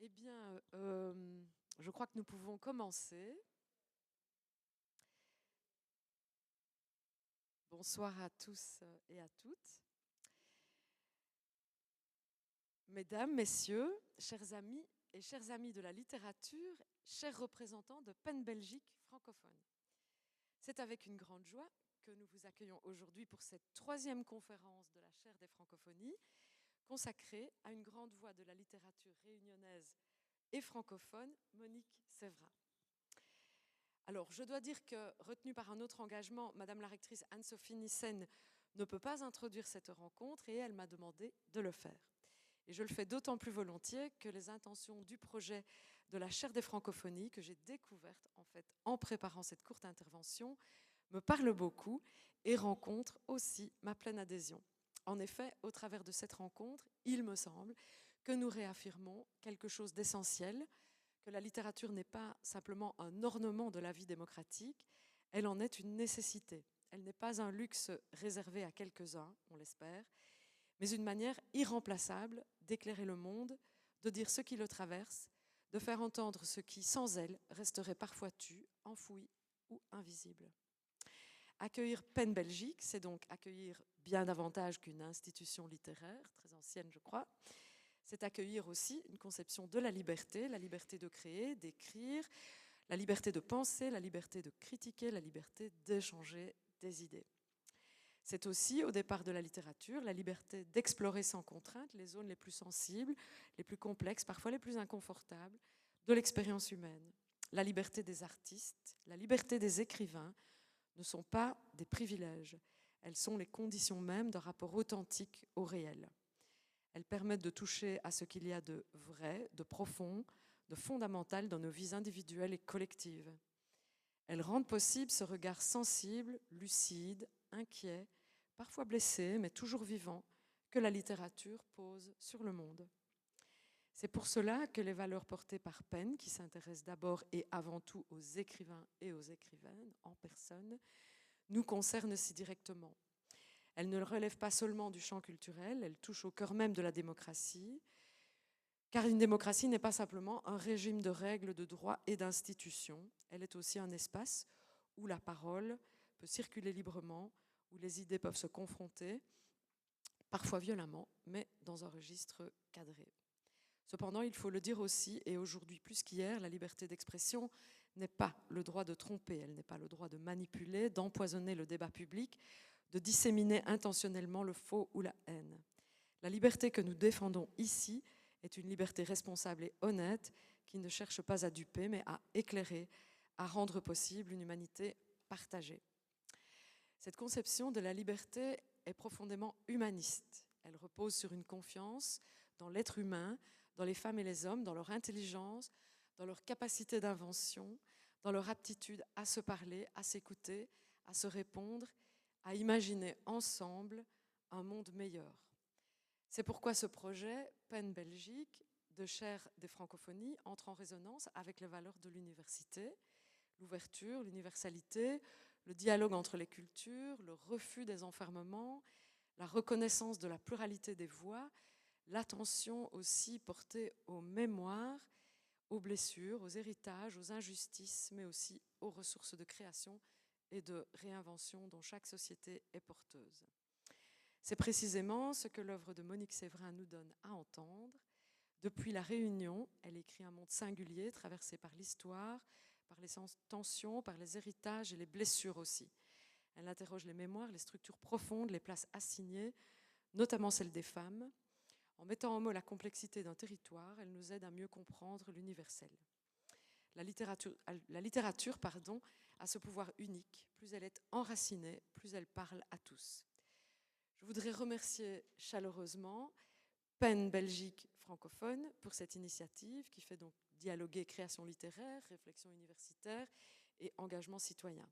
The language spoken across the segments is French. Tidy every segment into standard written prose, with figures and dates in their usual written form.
Eh bien, je crois que nous pouvons commencer. Bonsoir à tous et à toutes. Mesdames, messieurs, chers amis et chers amis de la littérature, chers représentants de PEN Belgique francophone. C'est avec une grande joie que nous vous accueillons aujourd'hui pour cette 3e conférence de la chaire des francophonies consacrée à une grande voix de la littérature réunionnaise et francophone, Monique Séverin. Alors, je dois dire que, retenue par un autre engagement, Madame la rectrice Anne-Sophie Nissen ne peut pas introduire cette rencontre et elle m'a demandé de le faire. Et je le fais d'autant plus volontiers que les intentions du projet de la chaire des francophonies, que j'ai découverte en fait en préparant cette courte intervention, me parlent beaucoup et rencontrent aussi ma pleine adhésion. En effet, au travers de cette rencontre, il me semble que nous réaffirmons quelque chose d'essentiel, que la littérature n'est pas simplement un ornement de la vie démocratique, elle en est une nécessité. Elle n'est pas un luxe réservé à quelques-uns, on l'espère, mais une manière irremplaçable d'éclairer le monde, de dire ce qui le traverse, de faire entendre ce qui, sans elle, resterait parfois tu, enfoui ou invisible. Accueillir PEN Belgique, c'est donc accueillir bien davantage qu'une institution littéraire, très ancienne je crois. C'est accueillir aussi une conception de la liberté de créer, d'écrire, la liberté de penser, la liberté de critiquer, la liberté d'échanger des idées. C'est aussi, au départ de la littérature, la liberté d'explorer sans contrainte les zones les plus sensibles, les plus complexes, parfois les plus inconfortables, de l'expérience humaine. La liberté des artistes, la liberté des écrivains ne sont pas des privilèges. Elles sont les conditions mêmes d'un rapport authentique au réel. Elles permettent de toucher à ce qu'il y a de vrai, de profond, de fondamental dans nos vies individuelles et collectives. Elles rendent possible ce regard sensible, lucide, inquiet, parfois blessé, mais toujours vivant, que la littérature pose sur le monde. C'est pour cela que les valeurs portées par PEN, qui s'intéressent d'abord et avant tout aux écrivains et aux écrivaines en personne, nous concernent si directement. Elle ne relève pas seulement du champ culturel, elle touche au cœur même de la démocratie, car une démocratie n'est pas simplement un régime de règles, de droits et d'institutions, elle est aussi un espace où la parole peut circuler librement, où les idées peuvent se confronter, parfois violemment, mais dans un registre cadré. Cependant, il faut le dire aussi, et aujourd'hui plus qu'hier, la liberté d'expression n'est pas le droit de tromper, elle n'est pas le droit de manipuler, d'empoisonner le débat public, de disséminer intentionnellement le faux ou la haine. La liberté que nous défendons ici est une liberté responsable et honnête qui ne cherche pas à duper, mais à éclairer, à rendre possible une humanité partagée. Cette conception de la liberté est profondément humaniste. Elle repose sur une confiance dans l'être humain, dans les femmes et les hommes, dans leur intelligence, dans leur capacité d'invention, dans leur aptitude à se parler, à s'écouter, à se répondre, à imaginer ensemble un monde meilleur. C'est pourquoi ce projet, PEN Belgique, de chaire des francophonies, entre en résonance avec les valeurs de l'université, l'ouverture, l'universalité, le dialogue entre les cultures, le refus des enfermements, la reconnaissance de la pluralité des voix, l'attention aussi portée aux mémoires, aux blessures, aux héritages, aux injustices, mais aussi aux ressources de création et de réinvention dont chaque société est porteuse. C'est précisément ce que l'œuvre de Monique Séverin nous donne à entendre. Depuis la Réunion, elle écrit un monde singulier, traversé par l'histoire, par les tensions, par les héritages et les blessures aussi. Elle interroge les mémoires, les structures profondes, les places assignées, notamment celles des femmes. En mettant en mots la complexité d'un territoire, elle nous aide à mieux comprendre l'universel. La littérature a ce pouvoir unique. Plus elle est enracinée, plus elle parle à tous. Je voudrais remercier chaleureusement PEN Belgique francophone pour cette initiative qui fait donc dialoguer création littéraire, réflexion universitaire et engagement citoyen.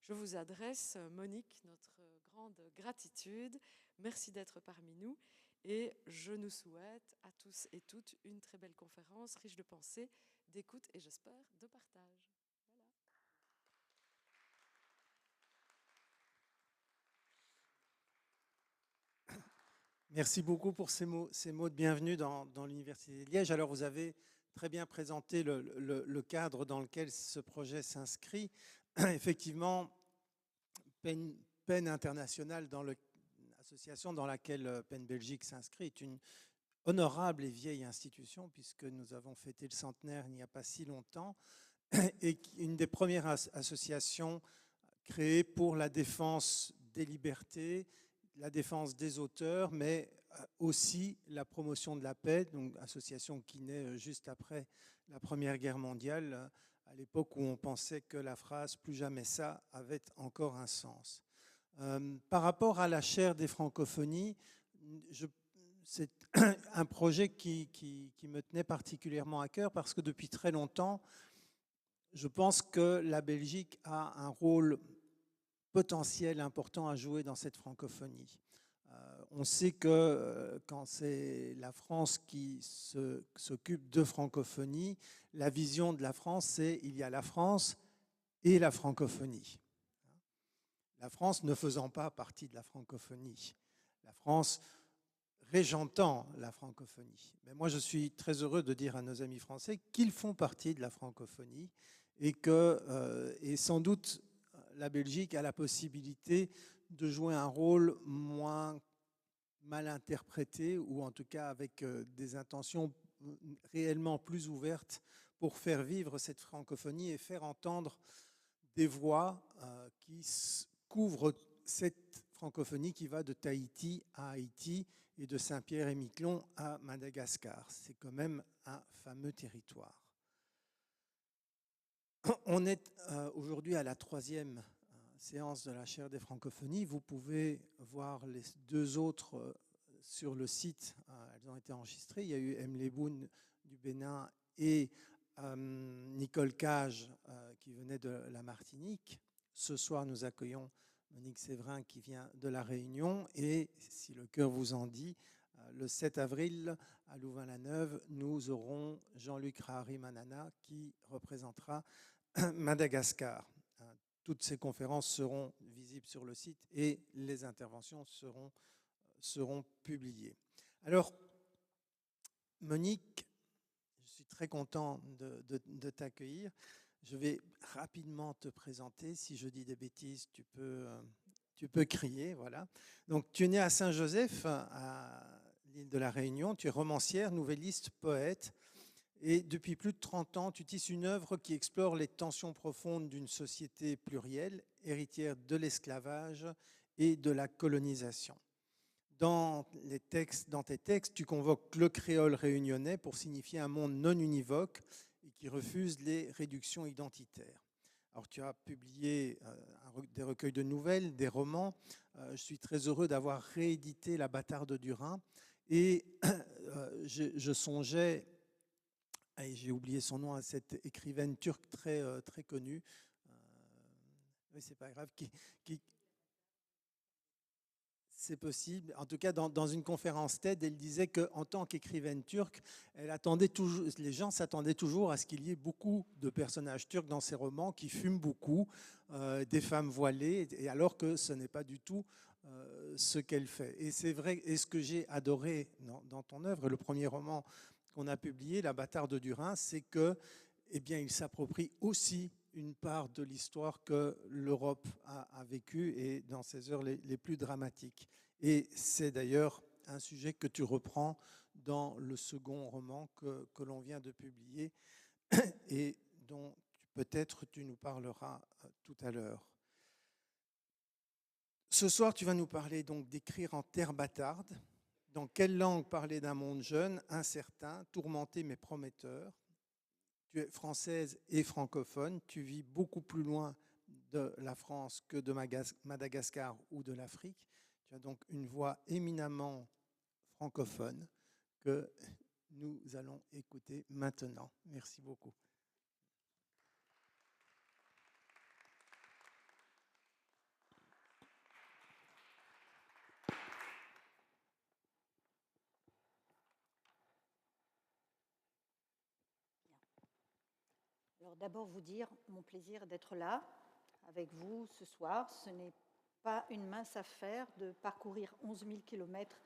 Je vous adresse, Monique, notre grande gratitude. Merci d'être parmi nous et je nous souhaite à tous et toutes une très belle conférence riche de pensées, d'écoute et j'espère de partage. Voilà. Merci beaucoup pour ces mots de bienvenue dans l'Université de Liège. Alors, vous avez très bien présenté le cadre dans lequel ce projet s'inscrit. Effectivement, PEN International, l'association dans laquelle PEN Belgique s'inscrit, est une honorable et vieille institution, puisque nous avons fêté le centenaire il n'y a pas si longtemps, et une des premières associations créées pour la défense des libertés, la défense des auteurs, mais aussi la promotion de la paix, donc association qui naît juste après la Première Guerre mondiale, à l'époque où on pensait que la phrase « plus jamais ça » avait encore un sens. Par rapport à la chaire des francophonies, c'est un projet qui me tenait particulièrement à cœur parce que depuis très longtemps, je pense que la Belgique a un rôle potentiel important à jouer dans cette francophonie. On sait que quand c'est la France qui s'occupe de francophonie, la vision de la France, c'est il y a la France et la francophonie. La France ne faisant pas partie de la francophonie. La France régentant la francophonie. Mais moi, je suis très heureux de dire à nos amis français qu'ils font partie de la francophonie et que, et sans doute, la Belgique a la possibilité de jouer un rôle moins mal interprété ou en tout cas avec des intentions réellement plus ouvertes pour faire vivre cette francophonie et faire entendre des voix qui couvrent cette francophonie qui va de Tahiti à Haïti et de Saint-Pierre-et-Miquelon à Madagascar. C'est quand même un fameux territoire. On est aujourd'hui à la 3e séance de la chaire des francophonies. Vous pouvez voir les 2 autres sur le site. Elles ont été enregistrées. Il y a eu Emily Boone du Bénin et Nicole Cage qui venait de la Martinique. Ce soir, nous accueillons Monique Séverin qui vient de La Réunion. Et si le cœur vous en dit, le 7 avril, à Louvain-la-Neuve, nous aurons Jean-Luc Rahari-Manana qui représentera Madagascar. Toutes ces conférences seront visibles sur le site et les interventions seront publiées. Alors, Monique, je suis très content de t'accueillir. Je vais rapidement te présenter. Si je dis des bêtises, tu peux crier. Voilà. Donc, tu es née à Saint-Joseph, à l'île de la Réunion. Tu es romancière, nouvelliste, poète. Et depuis plus de 30 ans, tu tisses une œuvre qui explore les tensions profondes d'une société plurielle, héritière de l'esclavage et de la colonisation. Dans tes textes, tu convoques le créole réunionnais pour signifier un monde non univoque et qui refuse les réductions identitaires. Alors, tu as publié des recueils de nouvelles, des romans. Je suis très heureux d'avoir réédité La Bâtarde du Rhin. Et je songeais, et j'ai oublié son nom, à cette écrivaine turque très connue. Oui, c'est pas grave. C'est possible. En tout cas, dans une conférence TED, elle disait qu'en tant qu'écrivaine turque, les gens s'attendaient toujours à ce qu'il y ait beaucoup de personnages turcs dans ses romans qui fument beaucoup, des femmes voilées, et alors que ce n'est pas du tout ce qu'elle fait. Et c'est vrai, et ce que j'ai adoré dans ton œuvre, le premier roman qu'on a publié, La Bâtarde du Rhin, c'est que, eh bien, il s'approprie aussi une part de l'histoire que l'Europe a vécue et dans ses heures les plus dramatiques. Et c'est d'ailleurs un sujet que tu reprends dans le second roman que l'on vient de publier et dont peut-être tu nous parleras tout à l'heure. Ce soir, tu vas nous parler donc d'écrire en terre bâtarde. Dans quelle langue parler d'un monde jeune, incertain, tourmenté mais prometteur? Tu es française et francophone, tu vis beaucoup plus loin de la France que de Madagascar ou de l'Afrique. Tu as donc une voix éminemment francophone que nous allons écouter maintenant. Merci beaucoup. Alors d'abord vous dire mon plaisir d'être là avec vous ce soir. Ce n'est pas une mince affaire de parcourir 11 000 kilomètres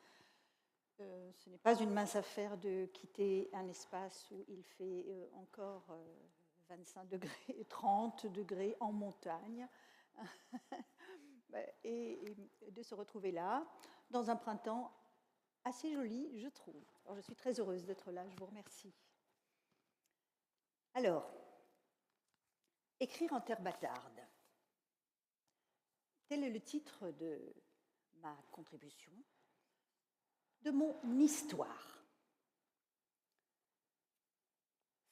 ce n'est pas une mince affaire de quitter un espace où il fait encore 25 degrés, 30 degrés en montagne, et de se retrouver là, dans un printemps assez joli, je trouve. Alors, je suis très heureuse d'être là, je vous remercie. Alors, écrire en terre bâtarde. Tel est le titre de ma contribution, de mon histoire.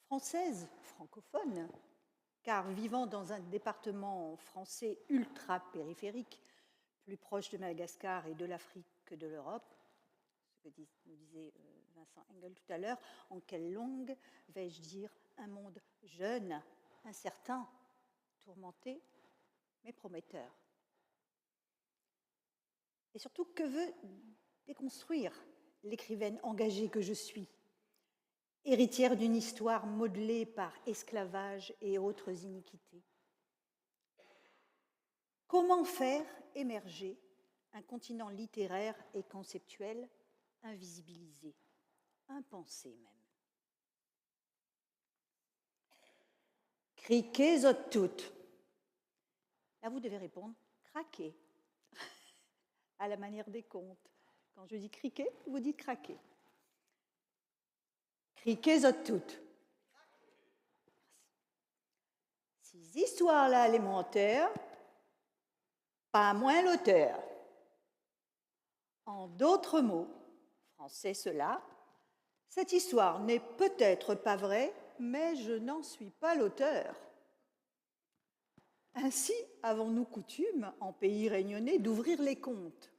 Française, francophone, car vivant dans un département français ultra-périphérique, plus proche de Madagascar et de l'Afrique que de l'Europe, ce que nous disait Vincent Engel tout à l'heure, en quelle langue vais-je dire un monde jeune, incertain, tourmenté, mais prometteur? Et surtout, que veut déconstruire l'écrivaine engagée que je suis, héritière d'une histoire modelée par esclavage et autres iniquités? Comment faire émerger un continent littéraire et conceptuel invisibilisé, impensé même? Criquez zot toutes. Là, vous devez répondre craquer, à la manière des contes. Quand je dis criquer, vous dites craquer. Criquez zot toutes. Ces histoires-là élémentaires, pas moins l'auteur. En d'autres mots, français cela, cette histoire n'est peut-être pas vraie, mais je n'en suis pas l'auteur. Ainsi avons-nous coutume, en pays réunionnais, d'ouvrir les contes.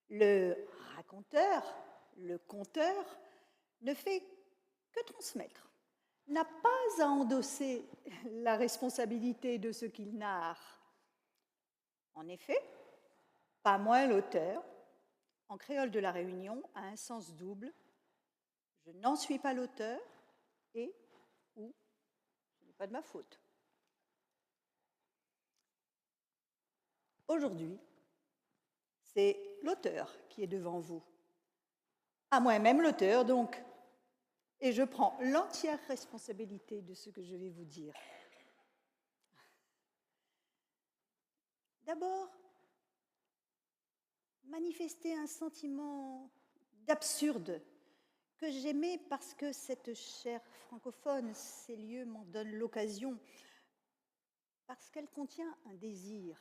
Le raconteur, le conteur, ne fait que transmettre, n'a pas à endosser la responsabilité de ce qu'il narre. En effet, pas moins l'auteur, en créole de la Réunion, a un sens double. Je n'en suis pas l'auteur et ou ce n'est pas de ma faute. Aujourd'hui, c'est l'auteur qui est devant vous. À moi-même l'auteur, donc. Et je prends l'entière responsabilité de ce que je vais vous dire. D'abord, manifester un sentiment d'absurde que j'aimais parce que cette chair francophone, ces lieux m'en donnent l'occasion, parce qu'elle contient un désir,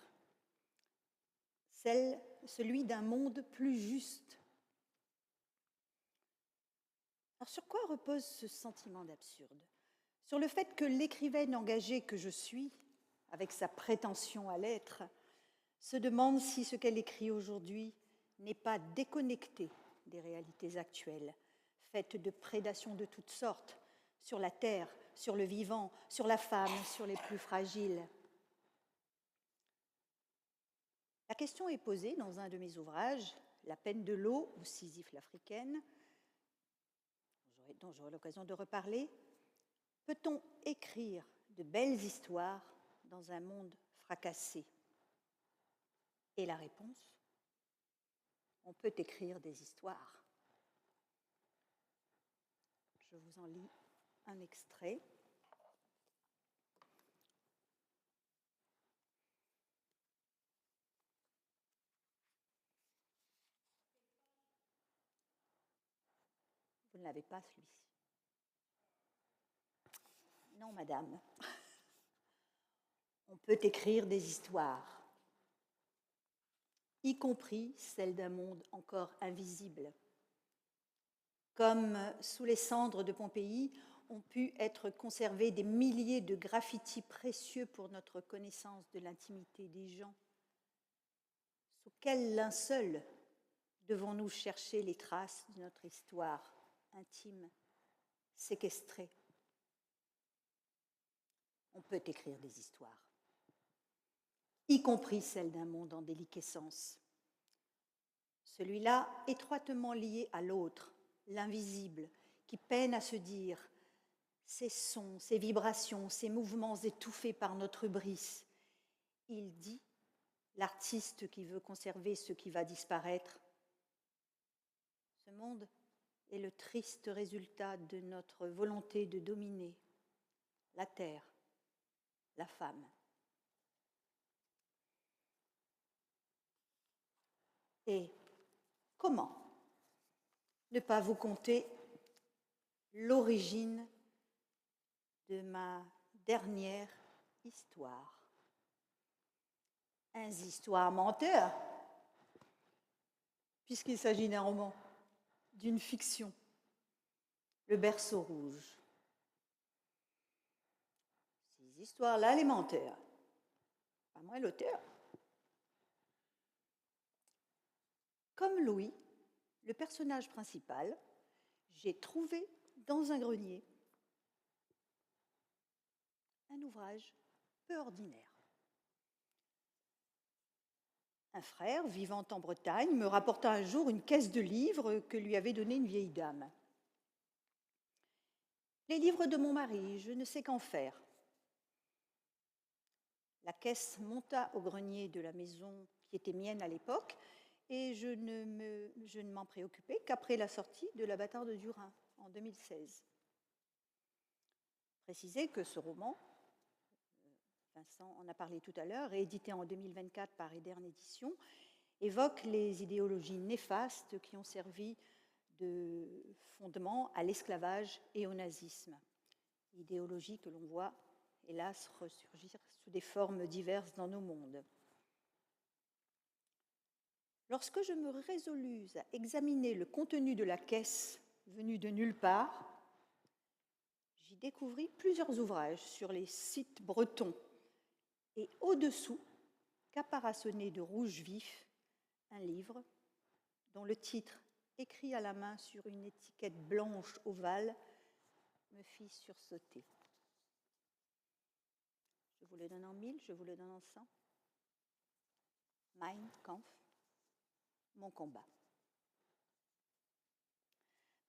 celui d'un monde plus juste. Alors sur quoi repose ce sentiment d'absurde? Sur le fait que l'écrivaine engagée que je suis, avec sa prétention à l'être, se demande si ce qu'elle écrit aujourd'hui n'est pas déconnecté des réalités actuelles, faites de prédations de toutes sortes, sur la terre, sur le vivant, sur la femme, sur les plus fragiles. La question est posée dans un de mes ouvrages, La peine de l'eau ou Sisyphe l'africaine, dont j'aurai l'occasion de reparler. Peut-on écrire de belles histoires dans un monde fracassé? Et la réponse, on peut écrire des histoires. Je vous en lis un extrait. Vous ne l'avez pas, celui-ci. Non, madame. On peut écrire des histoires, y compris celles d'un monde encore invisible. Comme sous les cendres de Pompéi, ont pu être conservés des milliers de graffitis précieux pour notre connaissance de l'intimité des gens. Sous quel linceul devons-nous chercher les traces de notre histoire intime, séquestrée? On peut écrire des histoires, y compris celles d'un monde en déliquescence. Celui-là étroitement lié à l'autre, l'invisible, qui peine à se dire, ces sons, ces vibrations, ces mouvements étouffés par notre hubris. Il dit, l'artiste qui veut conserver ce qui va disparaître, ce Ce monde est le triste résultat de notre volonté de dominer la terre, la femme. Et comment ne pas vous conter l'origine de ma dernière histoire? Un histoire menteur, puisqu'il s'agit d'un roman, d'une fiction, Le Berceau rouge. Ces histoires-là, les menteurs, pas moi l'auteur. Comme Louis, le personnage principal, j'ai trouvé dans un grenier un ouvrage peu ordinaire. Un frère, vivant en Bretagne, me rapporta un jour une caisse de livres que lui avait donnée une vieille dame. Les livres de mon mari, je ne sais qu'en faire. La caisse monta au grenier de la maison qui était mienne à l'époque, et je ne m'en préoccupais qu'après la sortie de La Bâtarde du Rhin en 2016. Préciser que ce roman, Vincent en a parlé tout à l'heure, réédité en 2024 par Edern Éditions, évoque les idéologies néfastes qui ont servi de fondement à l'esclavage et au nazisme. Idéologies que l'on voit, hélas, ressurgir sous des formes diverses dans nos mondes. Lorsque je me résolus à examiner le contenu de la caisse venue de nulle part, j'y découvris plusieurs ouvrages sur les sites bretons et au-dessous, caparaçonné de rouge vif, un livre dont le titre, écrit à la main sur une étiquette blanche ovale, me fit sursauter. Je vous le donne en 1000, je vous le donne en 100. Mein Kampf, mon combat.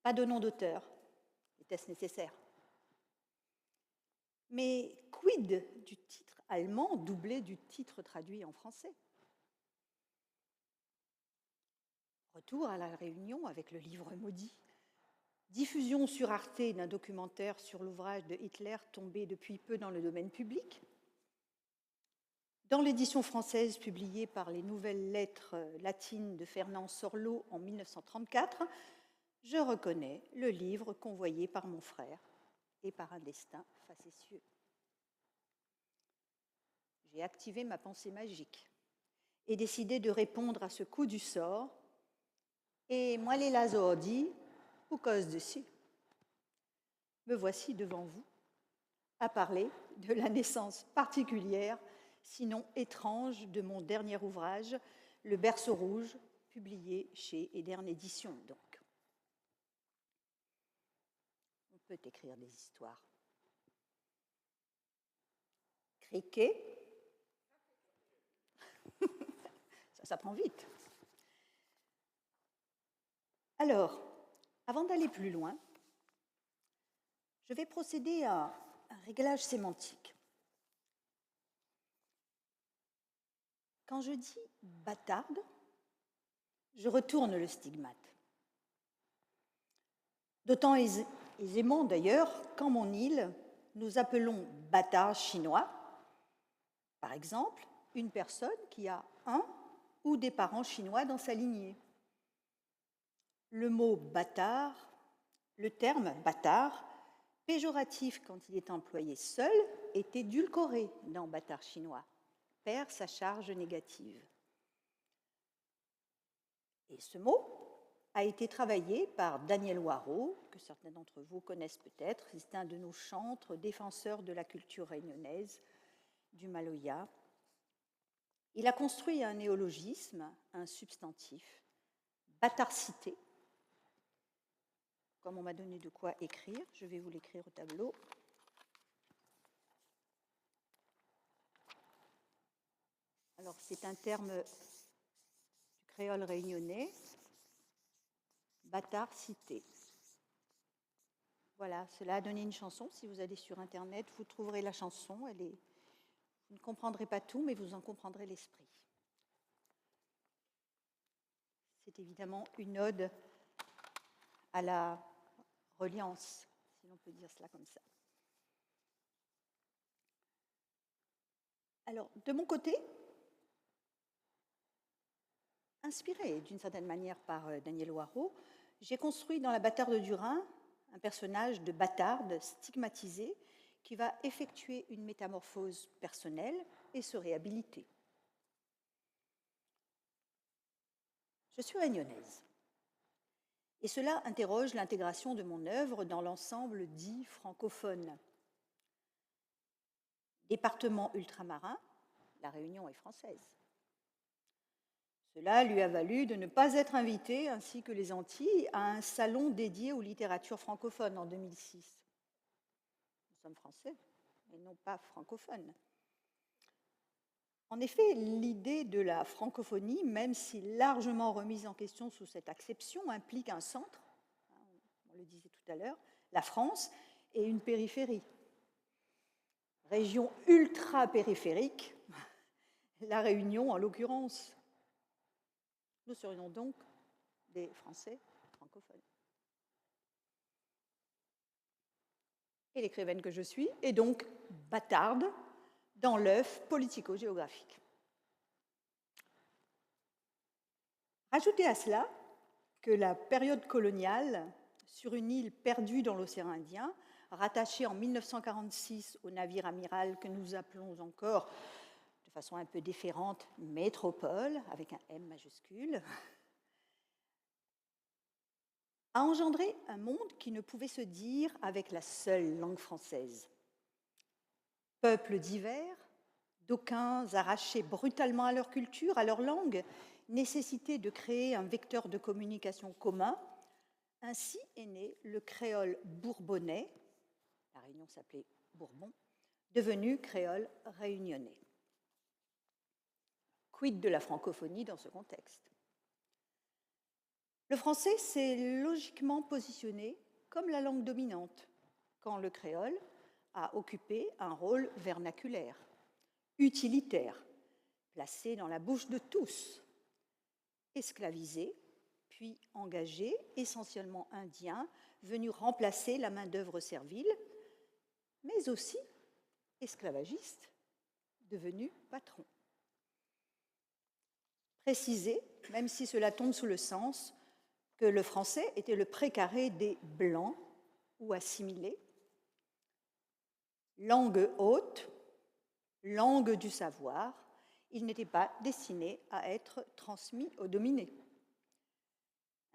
Pas de nom d'auteur, était-ce nécessaire? Mais quid du titre allemand doublé du titre traduit en français? Retour à la Réunion avec le livre maudit. Diffusion sur Arte d'un documentaire sur l'ouvrage de Hitler tombé depuis peu dans le domaine public. Dans l'édition française publiée par les Nouvelles Lettres latines de Fernand Sorlot en 1934, je reconnais le livre convoyé par mon frère et par un destin facétieux. J'ai activé ma pensée magique et décidé de répondre à ce coup du sort. Et moi, les Lazordi, ou cause dessus, me voici devant vous à parler de la naissance particulière, sinon étrange, de mon dernier ouvrage, Le Berceau rouge, publié chez Edern Éditions, donc. On peut écrire des histoires. Criquet, ça prend vite. Alors, avant d'aller plus loin, je vais procéder à un réglage sémantique. Quand je dis bâtarde, je retourne le stigmate. D'autant aisément d'ailleurs qu'en mon île, nous appelons bâtard chinois, par exemple, une personne qui a un ou des parents chinois dans sa lignée. Le mot bâtard, le terme bâtard, péjoratif quand il est employé seul, est édulcoré dans bâtard chinois, perd sa charge négative. Et ce mot a été travaillé par Daniel Waro, que certains d'entre vous connaissent peut-être. C'est un de nos chantres défenseurs de la culture réunionnaise, du Maloya. Il a construit un néologisme, un substantif, bâtardcité. Comme on m'a donné de quoi écrire, je vais vous l'écrire au tableau. Alors, c'est un terme du créole réunionnais, bâtardcité. Voilà, cela a donné une chanson. Si vous allez sur Internet, vous trouverez la chanson. Vous ne comprendrez pas tout, mais vous en comprendrez l'esprit. C'est évidemment une ode à la reliance, si l'on peut dire cela comme ça. Alors, de mon côté, inspirée d'une certaine manière par Daniel Hoareau, j'ai construit dans La Bâtarde du Rhin un personnage de bâtarde stigmatisé qui va effectuer une métamorphose personnelle et se réhabiliter. Je suis réunionnaise. Et cela interroge l'intégration de mon œuvre dans l'ensemble dit francophone. Département ultramarin, la Réunion est française. Cela lui a valu de ne pas être invité, ainsi que les Antilles, à un salon dédié aux littératures francophones en 2006. Nous sommes français, et non pas francophones. En effet, l'idée de la francophonie, même si largement remise en question sous cette acception, implique un centre, on le disait tout à l'heure, la France, et une périphérie. Région ultra-périphérique, la Réunion en l'occurrence. Nous serions donc des Français francophones. Et l'écrivaine que je suis est donc bâtarde dans l'œuf politico-géographique. Ajoutez à cela que la période coloniale, sur une île perdue dans l'océan Indien, rattachée en 1946 au navire amiral que nous appelons encore, de façon un peu déférente, métropole, avec un M majuscule, a engendré un monde qui ne pouvait se dire avec la seule langue française. Peuples divers, d'aucuns arrachés brutalement à leur culture, à leur langue, nécessité de créer un vecteur de communication commun. Ainsi est né le créole bourbonnais, la Réunion s'appelait Bourbon, devenu créole réunionnais. Quid de la francophonie dans ce contexte? Le français s'est logiquement positionné comme la langue dominante, quand le créole a occupé un rôle vernaculaire, utilitaire, placé dans la bouche de tous, esclavisé, puis engagé, essentiellement indien, venu remplacer la main-d'œuvre servile, mais aussi esclavagiste, devenu patron. Préciser, même si cela tombe sous le sens, que le français était le précaré des blancs ou assimilés, langue haute, langue du savoir, il n'était pas destiné à être transmis aux dominés.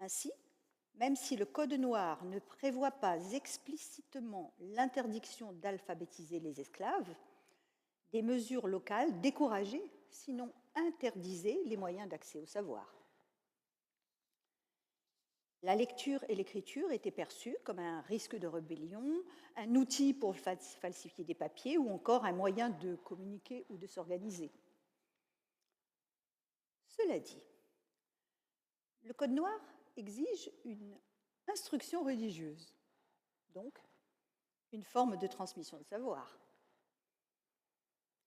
Ainsi, même si le Code noir ne prévoit pas explicitement l'interdiction d'alphabétiser les esclaves, des mesures locales décourageaient, sinon interdisaient, les moyens d'accès au savoir. La lecture et l'écriture étaient perçues comme un risque de rébellion, un outil pour falsifier des papiers ou encore un moyen de communiquer ou de s'organiser. Cela dit, le Code noir exige une instruction religieuse, donc une forme de transmission de savoir.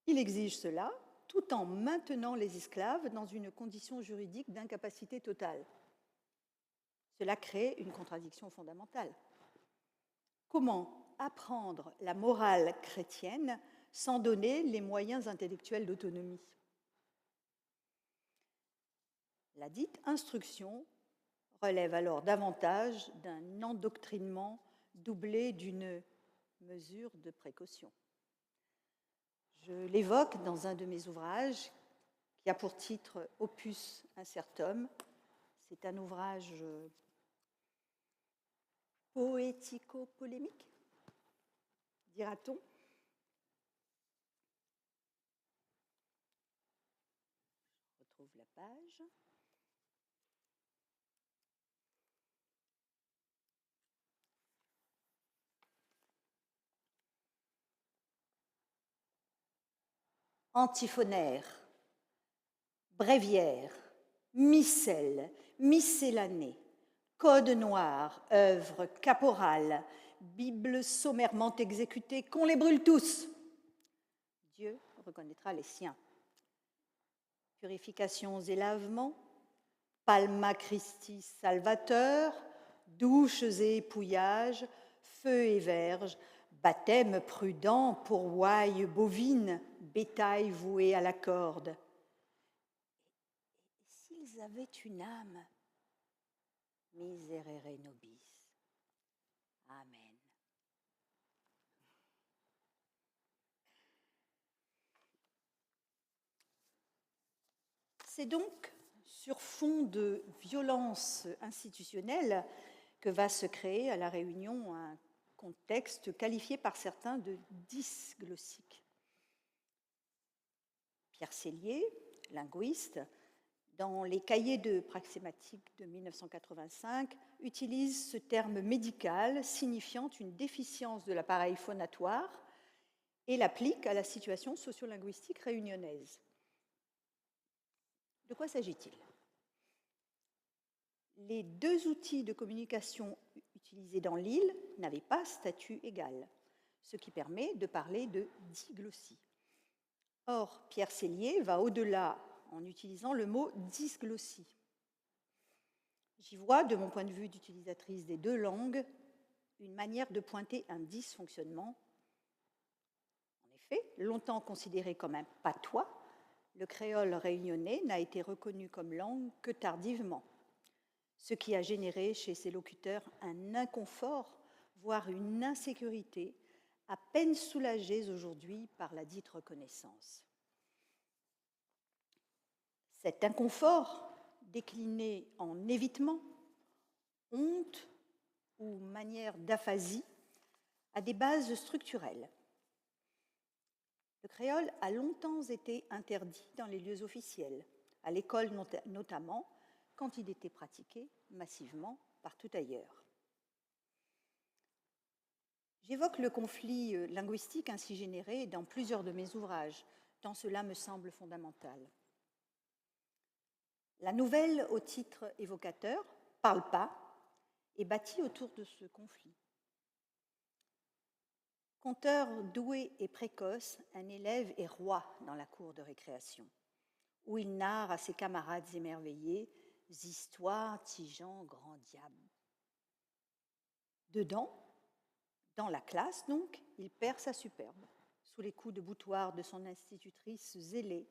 Il exige cela tout en maintenant les esclaves dans une condition juridique d'incapacité totale. Cela crée une contradiction fondamentale. Comment apprendre la morale chrétienne sans donner les moyens intellectuels d'autonomie? La dite instruction relève alors davantage d'un endoctrinement doublé d'une mesure de précaution. Je l'évoque dans un de mes ouvrages qui a pour titre Opus Incertum. C'est un ouvrage poético-polémique, dira-t-on. Je retrouve la page. Antiphonaire, bréviaire, missel, miscellanée, code noir, œuvre caporale, Bible sommairement exécutée, qu'on les brûle tous. Dieu reconnaîtra les siens. Purifications et lavements, Palma Christi Salvateur, douches et épouillages, feux et verges, baptême prudent pour ouailles bovines, bétail voué à la corde. Et s'ils avaient une âme, miserere nobis. Amen. C'est donc sur fond de violence institutionnelle que va se créer à La Réunion un contexte qualifié par certains de dysglossique. Pierre Sellier, linguiste, dans les cahiers de praxématique de 1985, utilise ce terme médical signifiant une déficience de l'appareil phonatoire et l'applique à la situation sociolinguistique réunionnaise. De quoi s'agit-il? Les deux outils de communication utilisés dans l'île n'avaient pas statut égal, ce qui permet de parler de diglossie. Or, Pierre Sellier va au-delà en utilisant le mot dysglossie. J'y vois, de mon point de vue d'utilisatrice des deux langues, une manière de pointer un dysfonctionnement. En effet, longtemps considéré comme un patois, le créole réunionnais n'a été reconnu comme langue que tardivement, ce qui a généré chez ses locuteurs un inconfort, voire une insécurité, à peine soulagés aujourd'hui par la dite reconnaissance. Cet inconfort, décliné en évitement, honte ou manière d'aphasie, a des bases structurelles. Le créole a longtemps été interdit dans les lieux officiels, à l'école notamment, quand il était pratiqué massivement partout ailleurs. J'évoque le conflit linguistique ainsi généré dans plusieurs de mes ouvrages, tant cela me semble fondamental. La nouvelle au titre évocateur, Parle pas, est bâtie autour de ce conflit. Conteur doué et précoce, un élève est roi dans la cour de récréation, où il narre à ses camarades émerveillés histoires tigeant grand diable. Dedans, dans la classe donc, il perd sa superbe, sous les coups de boutoir de son institutrice zélée,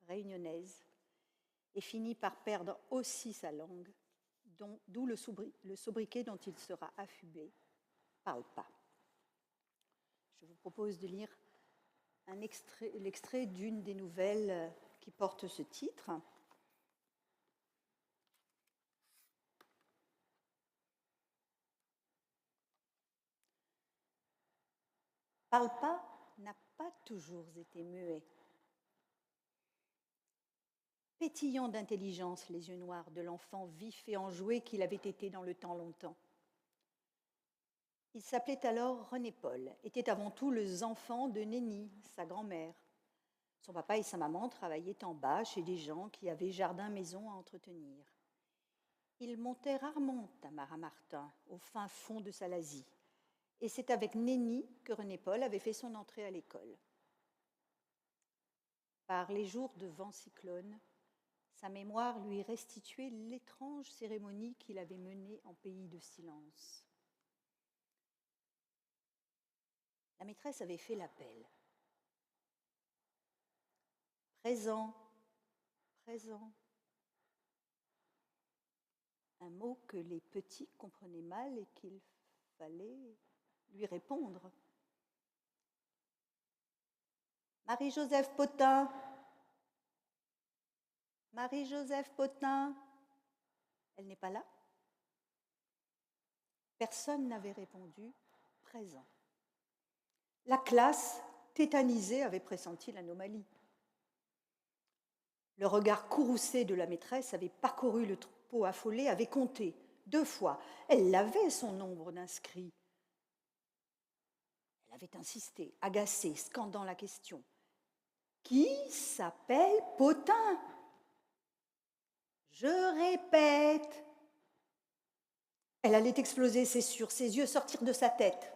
réunionnaise, et finit par perdre aussi sa langue, d'où le sobriquet dont il sera affublé, Parle pas. Je vous propose de lire l'extrait d'une des nouvelles qui porte ce titre. Parle pas n'a pas toujours été muet. Pétillant d'intelligence les yeux noirs de l'enfant vif et enjoué qu'il avait été dans le temps longtemps. Il s'appelait alors René-Paul, était avant tout le enfant de Nénie, sa grand-mère. Son papa et sa maman travaillaient en bas chez des gens qui avaient jardin-maison à entretenir. Il montait rarement à Maramartin, au fin fond de Salazie, et c'est avec Nénie que René-Paul avait fait son entrée à l'école. Par les jours de vent cyclone, sa mémoire lui restituait l'étrange cérémonie qu'il avait menée en pays de silence. La maîtresse avait fait l'appel. Présent, présent. Un mot que les petits comprenaient mal et qu'il fallait lui répondre. Marie-Joseph Potin. Marie-Joseph Potin. Elle n'est pas là? Personne n'avait répondu présent. La classe, tétanisée, avait pressenti l'anomalie. Le regard courroucé de la maîtresse avait parcouru le troupeau affolé, avait compté 2 fois. Elle avait son nombre d'inscrits. Elle avait insisté, agacée, scandant la question. Qui s'appelle Potin? Je répète. Elle allait exploser, c'est sûr, ses yeux sortir de sa tête.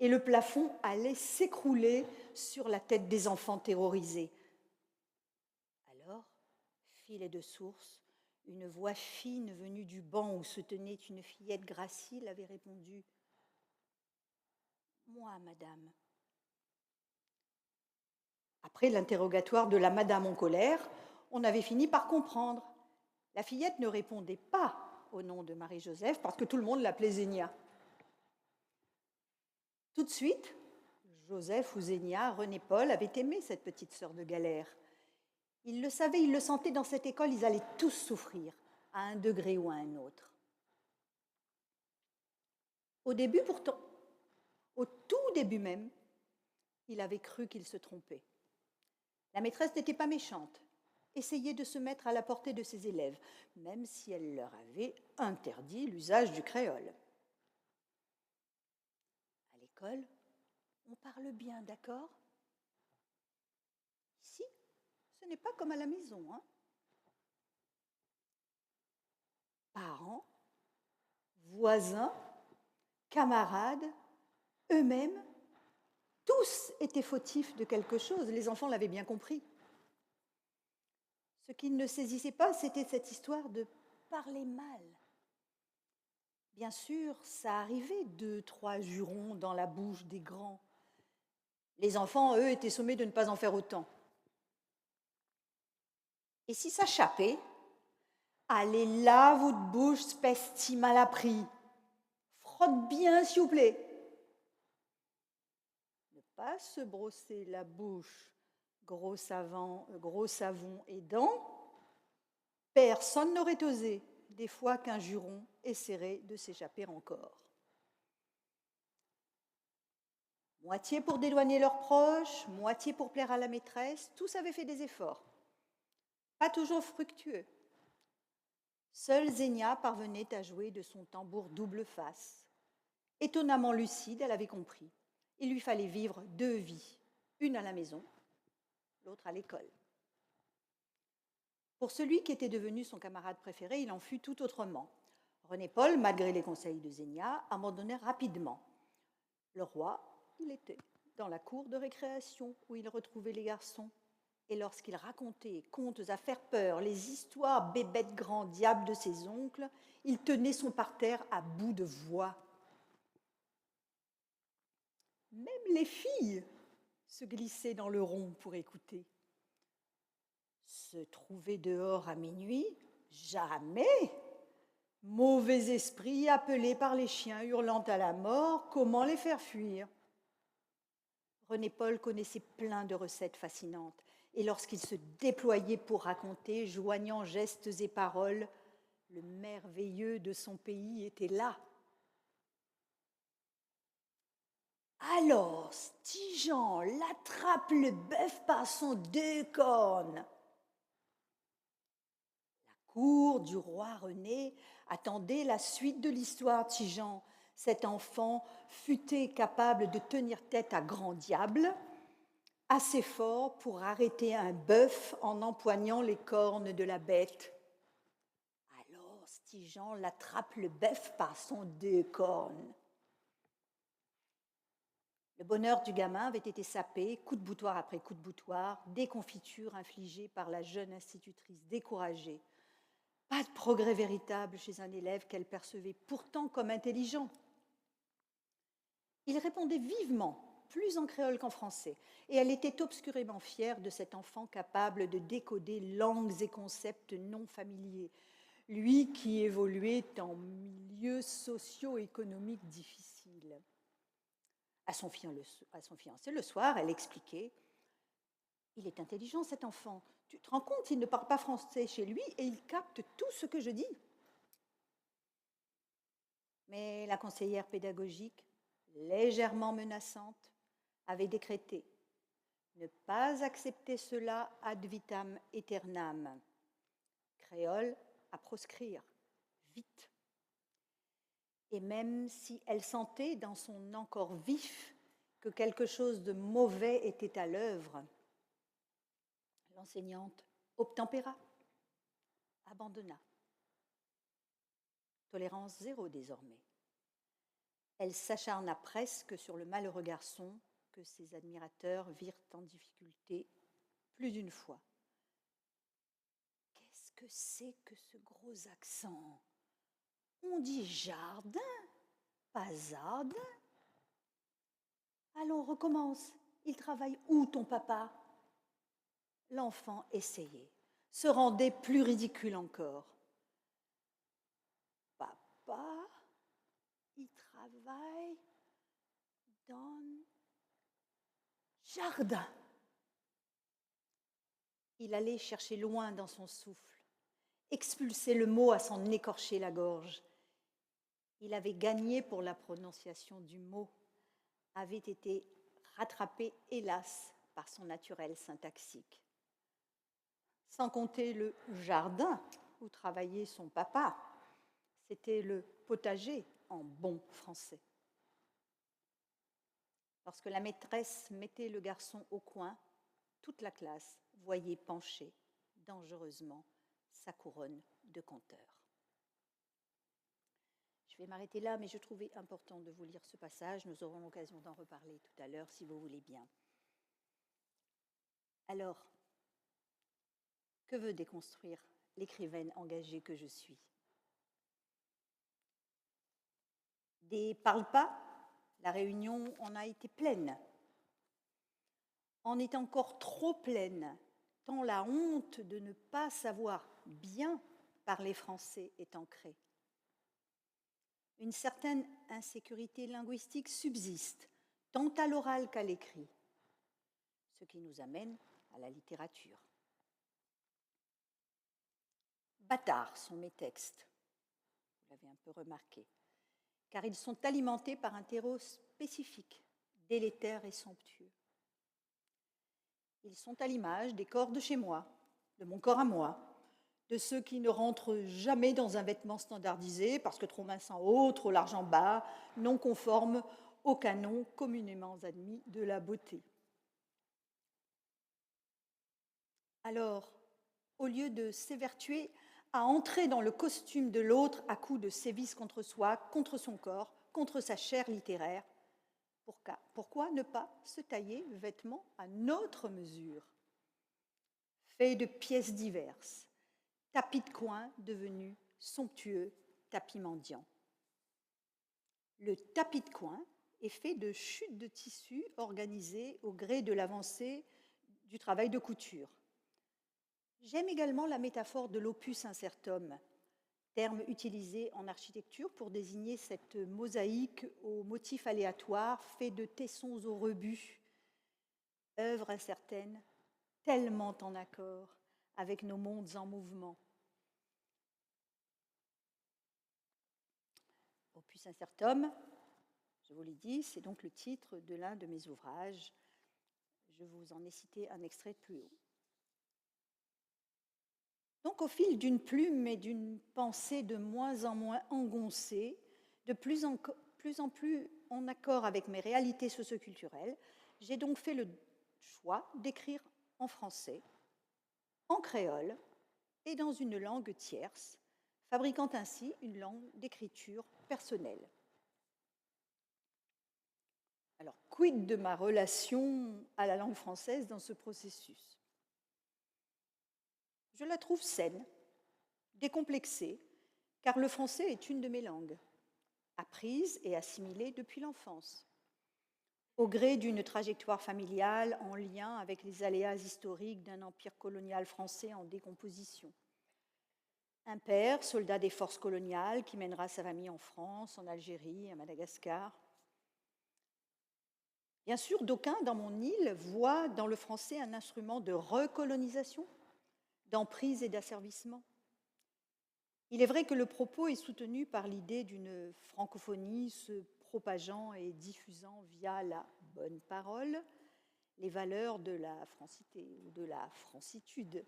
Et le plafond allait s'écrouler sur la tête des enfants terrorisés. Alors, filet de source, Une voix fine venue du banc où se tenait une fillette gracile avait répondu « Moi, madame ». Après l'interrogatoire de la madame en colère, on avait fini par comprendre. La fillette ne répondait pas au nom de Marie-Joseph parce que tout le monde l'appelait Zénia. Tout de suite, Joseph ou Zénia, René-Paul, avaient aimé cette petite sœur de galère. Ils le savaient, ils le sentaient dans cette école, ils allaient tous souffrir, à un degré ou à un autre. Au début pourtant, au tout début même, il avait cru qu'il se trompait. La maîtresse n'était pas méchante, essayait de se mettre à la portée de ses élèves, même si elle leur avait interdit l'usage du créole. À l'école, on parle bien, d'accord? Ici, ce n'est pas comme à la maison, hein? Parents, voisins, camarades, eux-mêmes, tous étaient fautifs de quelque chose. Les enfants l'avaient bien compris. Ce qu'ils ne saisissaient pas, c'était cette histoire de parler mal. Bien sûr, ça arrivait 2, 3 jurons dans la bouche des grands. Les enfants, eux, étaient sommés de ne pas en faire autant. Et si ça chapait, allez là, votre bouche, espèce si mal appris. Frotte bien, s'il vous plaît. Ne pas se brosser la bouche, gros savon et dents, personne n'aurait osé, des fois qu'un juron essaierait de s'échapper encore. Moitié pour dédouaner leurs proches, moitié pour plaire à la maîtresse, tous avaient fait des efforts. Pas toujours fructueux. Seule Zénia parvenait à jouer de son tambour double face. Étonnamment lucide, elle avait compris. Il lui fallait vivre 2 vies, une à la maison, l'autre à l'école. Pour celui qui était devenu son camarade préféré, il en fut tout autrement. René-Paul, malgré les conseils de Zénia, abandonnait rapidement. Le roi, il était dans la cour de récréation où il retrouvait les garçons. Et lorsqu'il racontait contes à faire peur, les histoires bébêtes grands diables de ses oncles, il tenait son parterre à bout de voix. Même les filles se glissaient dans le rond pour écouter. Se trouver dehors à minuit, jamais. Mauvais esprit appelé par les chiens hurlant à la mort, comment les faire fuir? René-Paul connaissait plein de recettes fascinantes, et lorsqu'il se déployait pour raconter, joignant gestes et paroles, le merveilleux de son pays était là. Alors, Stigean l'attrape le bœuf par son 2 cornes. La cour du roi René attendait la suite de l'histoire de Stigean, cet enfant futé capable de tenir tête à grand diable, assez fort pour arrêter un bœuf en empoignant les cornes de la bête. Alors, Stigean l'attrape le bœuf par son 2 cornes. Le bonheur du gamin avait été sapé, coup de boutoir après coup de boutoir, déconfiture infligée par la jeune institutrice découragée. Pas de progrès véritable chez un élève qu'elle percevait pourtant comme intelligent. Il répondait vivement, plus en créole qu'en français, et elle était obscurément fière de cet enfant capable de décoder langues et concepts non familiers, lui qui évoluait en milieux socio-économiques difficiles. À son fiancé, le soir, elle expliquait « Il est intelligent cet enfant, tu te rends compte, il ne parle pas français chez lui et il capte tout ce que je dis. » Mais la conseillère pédagogique, légèrement menaçante, avait décrété « Ne pas accepter cela ad vitam aeternam ». Créole à proscrire, vite. Et même si elle sentait dans son encore vif que quelque chose de mauvais était à l'œuvre, l'enseignante obtempéra, abandonna. Tolérance 0 désormais. Elle s'acharna presque sur le malheureux garçon que ses admirateurs virent en difficulté plus d'une fois. « Qu'est-ce que c'est que ce gros accent? On dit jardin, pas jardin. Allons, recommence. Il travaille où, ton papa? L'enfant essayait, se rendait plus ridicule encore. Papa, il travaille dans le jardin. Il allait chercher loin dans son souffle, expulser le mot à s'en écorcher la gorge. Il avait gagné pour la prononciation du mot, avait été rattrapé, hélas, par son naturel syntaxique. Sans compter le jardin où travaillait son papa, c'était le potager en bon français. Lorsque la maîtresse mettait le garçon au coin, toute la classe voyait pencher dangereusement sa couronne de conteur. Je vais m'arrêter là, mais je trouvais important de vous lire ce passage. Nous aurons l'occasion d'en reparler tout à l'heure, si vous voulez bien. Alors, que veut déconstruire l'écrivaine engagée que je suis? Des parle-pas, la réunion en a été pleine. En est encore trop pleine, tant la honte de ne pas savoir bien parler français est ancrée. Une certaine insécurité linguistique subsiste, tant à l'oral qu'à l'écrit, ce qui nous amène à la littérature. Bâtards sont mes textes, vous l'avez un peu remarqué, car ils sont alimentés par un terreau spécifique, délétère et somptueux. Ils sont à l'image des corps de chez moi, de mon corps à moi, de ceux qui ne rentrent jamais dans un vêtement standardisé parce que trop mince en haut, trop large en bas, non conforme au canon communément admis de la beauté. Alors, au lieu de s'évertuer à entrer dans le costume de l'autre à coups de sévices contre soi, contre son corps, contre sa chair littéraire, pourquoi ne pas se tailler vêtements à notre mesure, faits de pièces diverses, tapis de coin devenu somptueux tapis mendiant. Le tapis de coin est fait de chutes de tissu organisées au gré de l'avancée du travail de couture. J'aime également la métaphore de l'opus incertum, terme utilisé en architecture pour désigner cette mosaïque aux motifs aléatoires fait de tessons au rebut, œuvre incertaine, tellement en accord avec nos mondes en mouvement. Opus incertum, je vous l'ai dit, c'est donc le titre de l'un de mes ouvrages. Je vous en ai cité un extrait plus haut. Donc, au fil d'une plume et d'une pensée de moins en moins engoncée, de plus en plus en accord avec mes réalités socioculturelles, j'ai donc fait le choix d'écrire en français, en créole et dans une langue tierce, fabriquant ainsi une langue d'écriture personnelle. Alors, quid de ma relation à la langue française dans ce processus? Je la trouve saine, décomplexée, car le français est une de mes langues, apprise et assimilée depuis l'enfance, au gré d'une trajectoire familiale en lien avec les aléas historiques d'un empire colonial français en décomposition. Un père, soldat des forces coloniales, qui mènera sa famille en France, en Algérie, à Madagascar. Bien sûr, d'aucuns dans mon île voient dans le français un instrument de recolonisation, d'emprise et d'asservissement. Il est vrai que le propos est soutenu par l'idée d'une francophonie se propageant et diffusant via la bonne parole les valeurs de la francité ou de la francitude.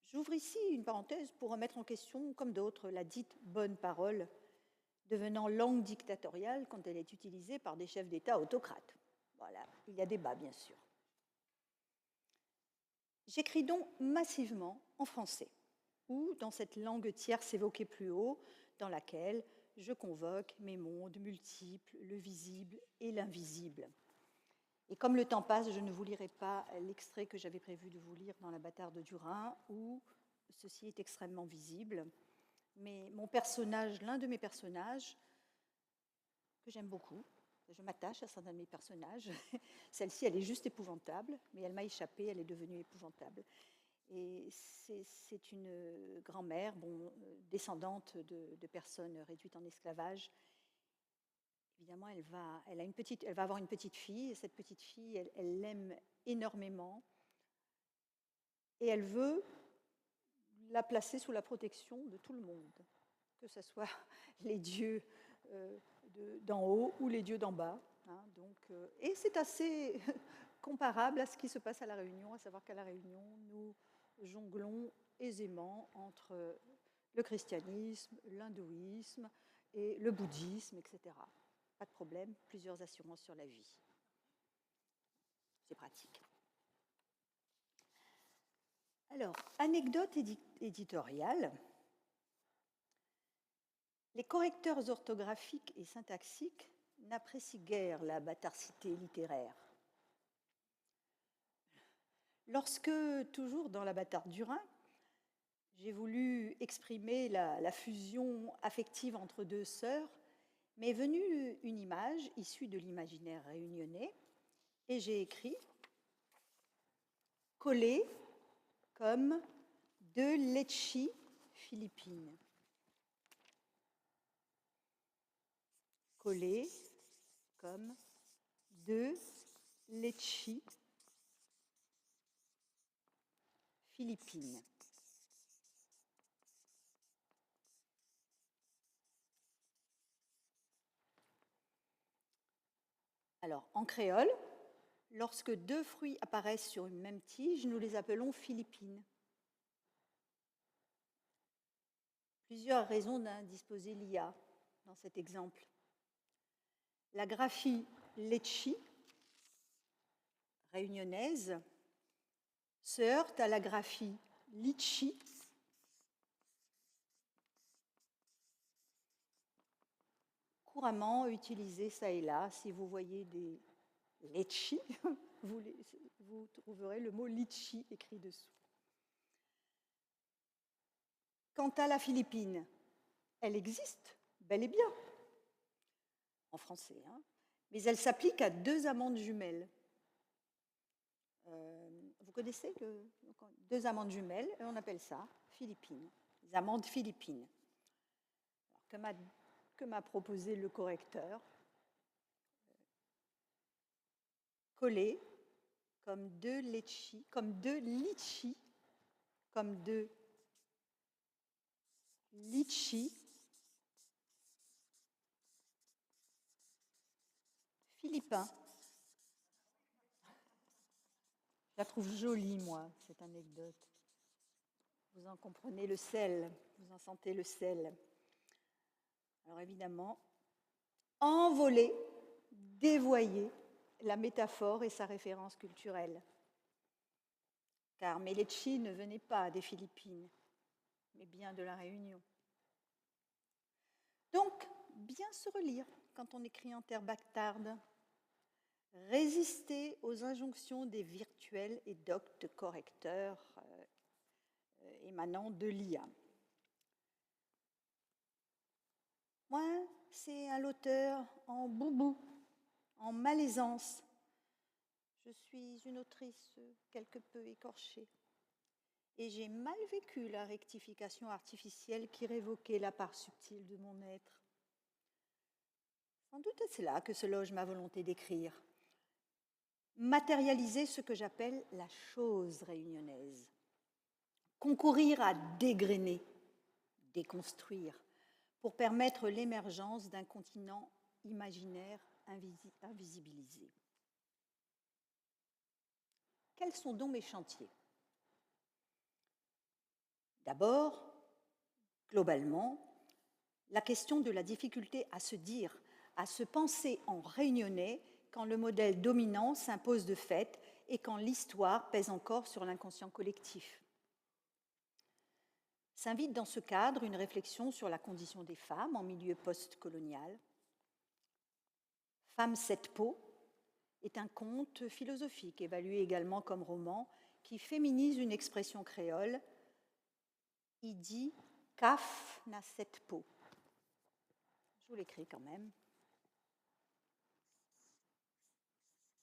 J'ouvre ici une parenthèse pour remettre en question, comme d'autres, la dite bonne parole, devenant langue dictatoriale quand elle est utilisée par des chefs d'État autocrates. Voilà, il y a débat, bien sûr. J'écris donc massivement en français, ou dans cette langue tierce évoquée plus haut, dans laquelle je convoque mes mondes multiples, le visible et l'invisible. Et comme le temps passe, je ne vous lirai pas l'extrait que j'avais prévu de vous lire dans La Bâtarde du Rhin, où ceci est extrêmement visible. Mais mon personnage, l'un de mes personnages, que j'aime beaucoup, je m'attache à certains de mes personnages. Celle-ci, elle est juste épouvantable, mais elle m'a échappé, elle est devenue épouvantable. Et c'est une grand-mère, descendante de personnes réduites en esclavage. Évidemment, elle va avoir une petite fille, et cette petite fille, elle l'aime énormément, et elle veut la placer sous la protection de tout le monde, que ce soit les dieux d'en haut ou les dieux d'en bas. Hein, et c'est assez comparable à ce qui se passe à La Réunion, à savoir qu'à La Réunion, nous jonglons aisément entre le christianisme, l'hindouisme et le bouddhisme, etc. Pas de problème, plusieurs assurances sur la vie. C'est pratique. Alors, anecdote éditoriale. Les correcteurs orthographiques et syntaxiques n'apprécient guère la bâtardité littéraire. Lorsque, toujours dans La Bâtarde du Rhin, j'ai voulu exprimer la fusion affective entre deux sœurs, m'est venue une image issue de l'imaginaire réunionnais, et j'ai écrit « Collé comme deux Lecchi philippines ». Collé comme deux Lecchi philippines. Alors, en créole, lorsque deux fruits apparaissent sur une même tige, nous les appelons philippines. Plusieurs raisons d'indisposer l'IA dans cet exemple. La graphie Lecchi, réunionnaise, se heurte à la graphie Litchi, couramment utilisée ça et là. Si vous voyez des Lecchi, vous trouverez le mot Litchi écrit dessous. Quant à la philippine, elle existe, bel et bien, en français, hein, mais elle s'applique à deux amandes jumelles. Vous connaissez deux amandes jumelles, et on appelle ça philippines, les amandes philippines. Alors, que m'a proposé le correcteur? Coller comme deux litchis, comme deux litchis, comme deux litchis philippins. Je la trouve jolie, moi, cette anecdote. Vous en comprenez le sel, vous en sentez le sel. Alors évidemment, envoler, dévoyer la métaphore et sa référence culturelle. Car Melechi ne venait pas des Philippines, mais bien de la Réunion. Donc, bien se relire quand on écrit en terre bâtarde. Résister aux injonctions des virtuels et doctes correcteurs émanant de l'IA. Moi, c'est à l'auteur en boubou, en malaisance. Je suis une autrice quelque peu écorchée. Et j'ai mal vécu la rectification artificielle qui révoquait la part subtile de mon être. Sans doute est-ce là que se loge ma volonté d'écrire. Matérialiser ce que j'appelle la chose réunionnaise. Concourir à dégrainer, déconstruire, pour permettre l'émergence d'un continent imaginaire invisibilisé. Quels sont donc mes chantiers? D'abord, globalement, la question de la difficulté à se dire, à se penser en réunionnais quand le modèle dominant s'impose de fait et quand l'histoire pèse encore sur l'inconscient collectif. S'invite dans ce cadre une réflexion sur la condition des femmes en milieu post-colonial. Femmes cette peau, est un conte philosophique, évalué également comme roman, qui féminise une expression créole. Il dit « Caf n'a cette peau ». Je vous l'écris quand même.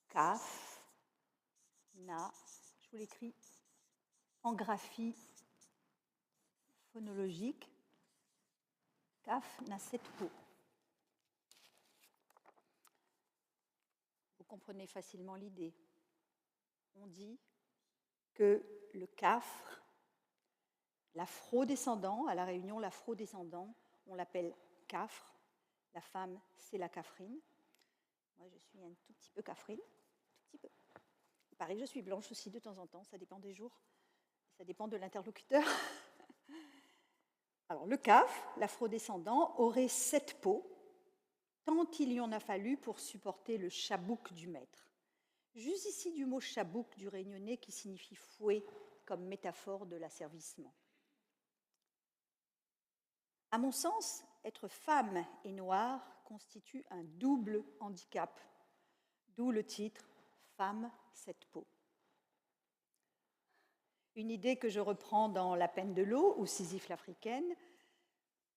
Caf n'a, je vous l'écris en graphie phonologique, Caf n'a cette peau. Vous comprenez facilement l'idée. On dit que le cafre, l'afro-descendant, à La Réunion, l'afro-descendant, on l'appelle cafre. La femme, c'est la cafrine. Moi, je suis un tout petit peu cafrine, tout petit peu. Il paraît que je suis blanche aussi de temps en temps, ça dépend des jours, ça dépend de l'interlocuteur. Alors, le caf, l'afro-descendant, aurait 7 peaux, tant il y en a fallu pour supporter le chabouk du maître. Juste ici du mot chabouk du réunionnais qui signifie fouet comme métaphore de l'asservissement. À mon sens, être femme et noire constitue un double handicap, d'où le titre « Femme, cette peau ». Une idée que je reprends dans La peine de l'eau ou Sisyphe l'africaine,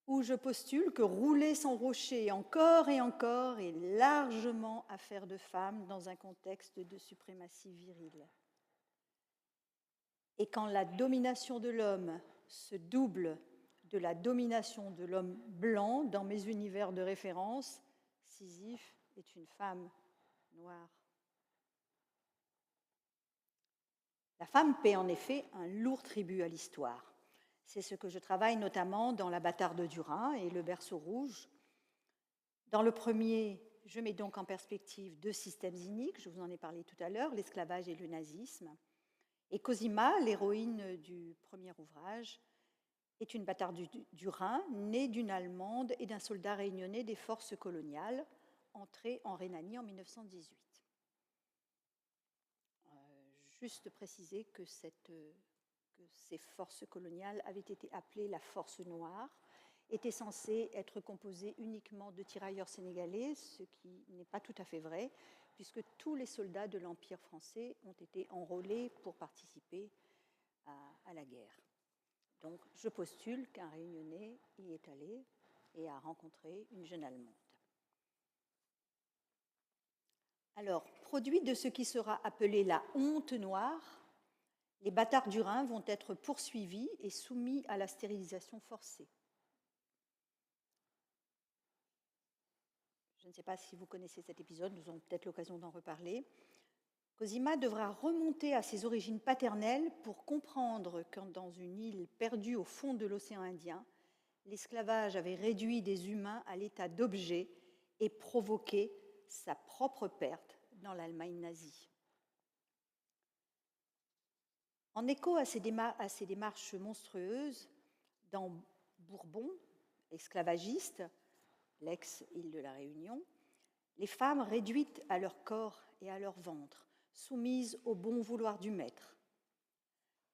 où je postule que rouler sans rocher encore et encore est largement affaire de femme dans un contexte de suprématie virile. Et quand la domination de l'homme se double de la domination de l'homme blanc dans mes univers de référence, Sisyphe est une femme noire. La femme paie en effet un lourd tribut à l'histoire. C'est ce que je travaille notamment dans La bâtarde du Rhin et Le berceau rouge. Dans le premier, je mets donc en perspective 2 systèmes iniques, je vous en ai parlé tout à l'heure, l'esclavage et le nazisme. Et Cosima, l'héroïne du premier ouvrage, est une bâtarde du Rhin, née d'une Allemande et d'un soldat réunionnais des forces coloniales, entrée en Rhénanie en 1918. Juste préciser que ces forces coloniales avaient été appelées la force noire, étaient censées être composées uniquement de tirailleurs sénégalais, ce qui n'est pas tout à fait vrai, puisque tous les soldats de l'Empire français ont été enrôlés pour participer à la guerre. Donc, je postule qu'un Réunionnais y est allé et a rencontré une jeune Allemande. Alors, produit de ce qui sera appelé la honte noire, les bâtards du Rhin vont être poursuivis et soumis à la stérilisation forcée. Je ne sais pas si vous connaissez cet épisode, nous aurons peut-être l'occasion d'en reparler. Cosima devra remonter à ses origines paternelles pour comprendre que dans une île perdue au fond de l'océan Indien, l'esclavage avait réduit des humains à l'état d'objets et provoqué sa propre perte dans l'Allemagne nazie. En écho à ces démarches monstrueuses, dans Bourbon, esclavagiste, l'ex-île de la Réunion, les femmes réduites à leur corps et à leur ventre, soumises au bon vouloir du maître.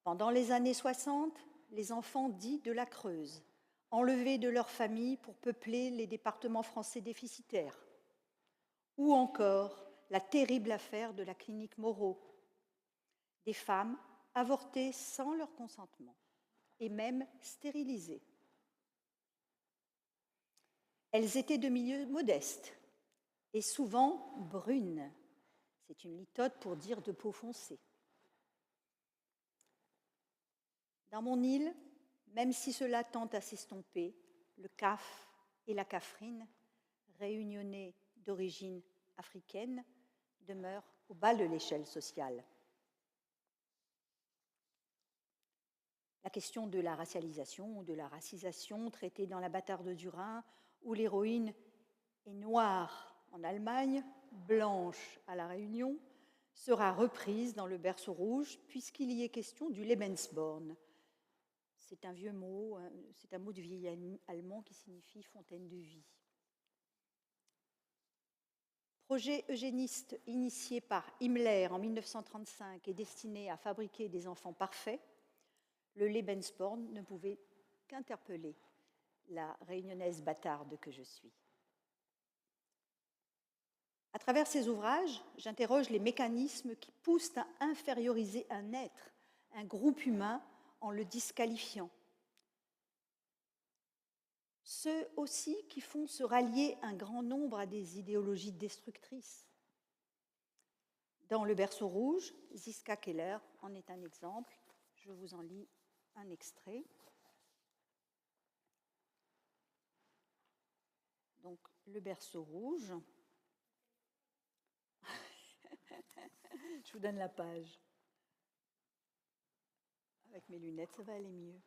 Pendant les années 60, les enfants dits de la Creuse, enlevés de leur famille pour peupler les départements français déficitaires. Ou encore la terrible affaire de la clinique Moreau. Des femmes avortées sans leur consentement et même stérilisées. Elles étaient de milieux modestes et souvent brunes. C'est une litote pour dire de peau foncée. Dans mon île, même si cela tend à s'estomper, le caf et la cafrine, réunionnais d'origine africaine, demeurent au bas de l'échelle sociale. La question de la racialisation ou de la racisation traitée dans La bâtarde du Rhin, où l'héroïne est noire en Allemagne, blanche à La Réunion, sera reprise dans Le berceau rouge, puisqu'il y est question du Lebensborn. C'est un vieux mot, c'est un mot du vieil allemand qui signifie fontaine de vie. Projet eugéniste initié par Himmler en 1935 et destiné à fabriquer des enfants parfaits, le Lebensborn ne pouvait qu'interpeller la réunionnaise bâtarde que je suis. À travers ces ouvrages, j'interroge les mécanismes qui poussent à inférioriser un être, un groupe humain, en le disqualifiant. Ceux aussi qui font se rallier un grand nombre à des idéologies destructrices. Dans Le berceau rouge, Ziska Keller en est un exemple. Je vous en lis un extrait. Donc, Le berceau rouge. Je vous donne la page. Avec mes lunettes, ça va aller mieux.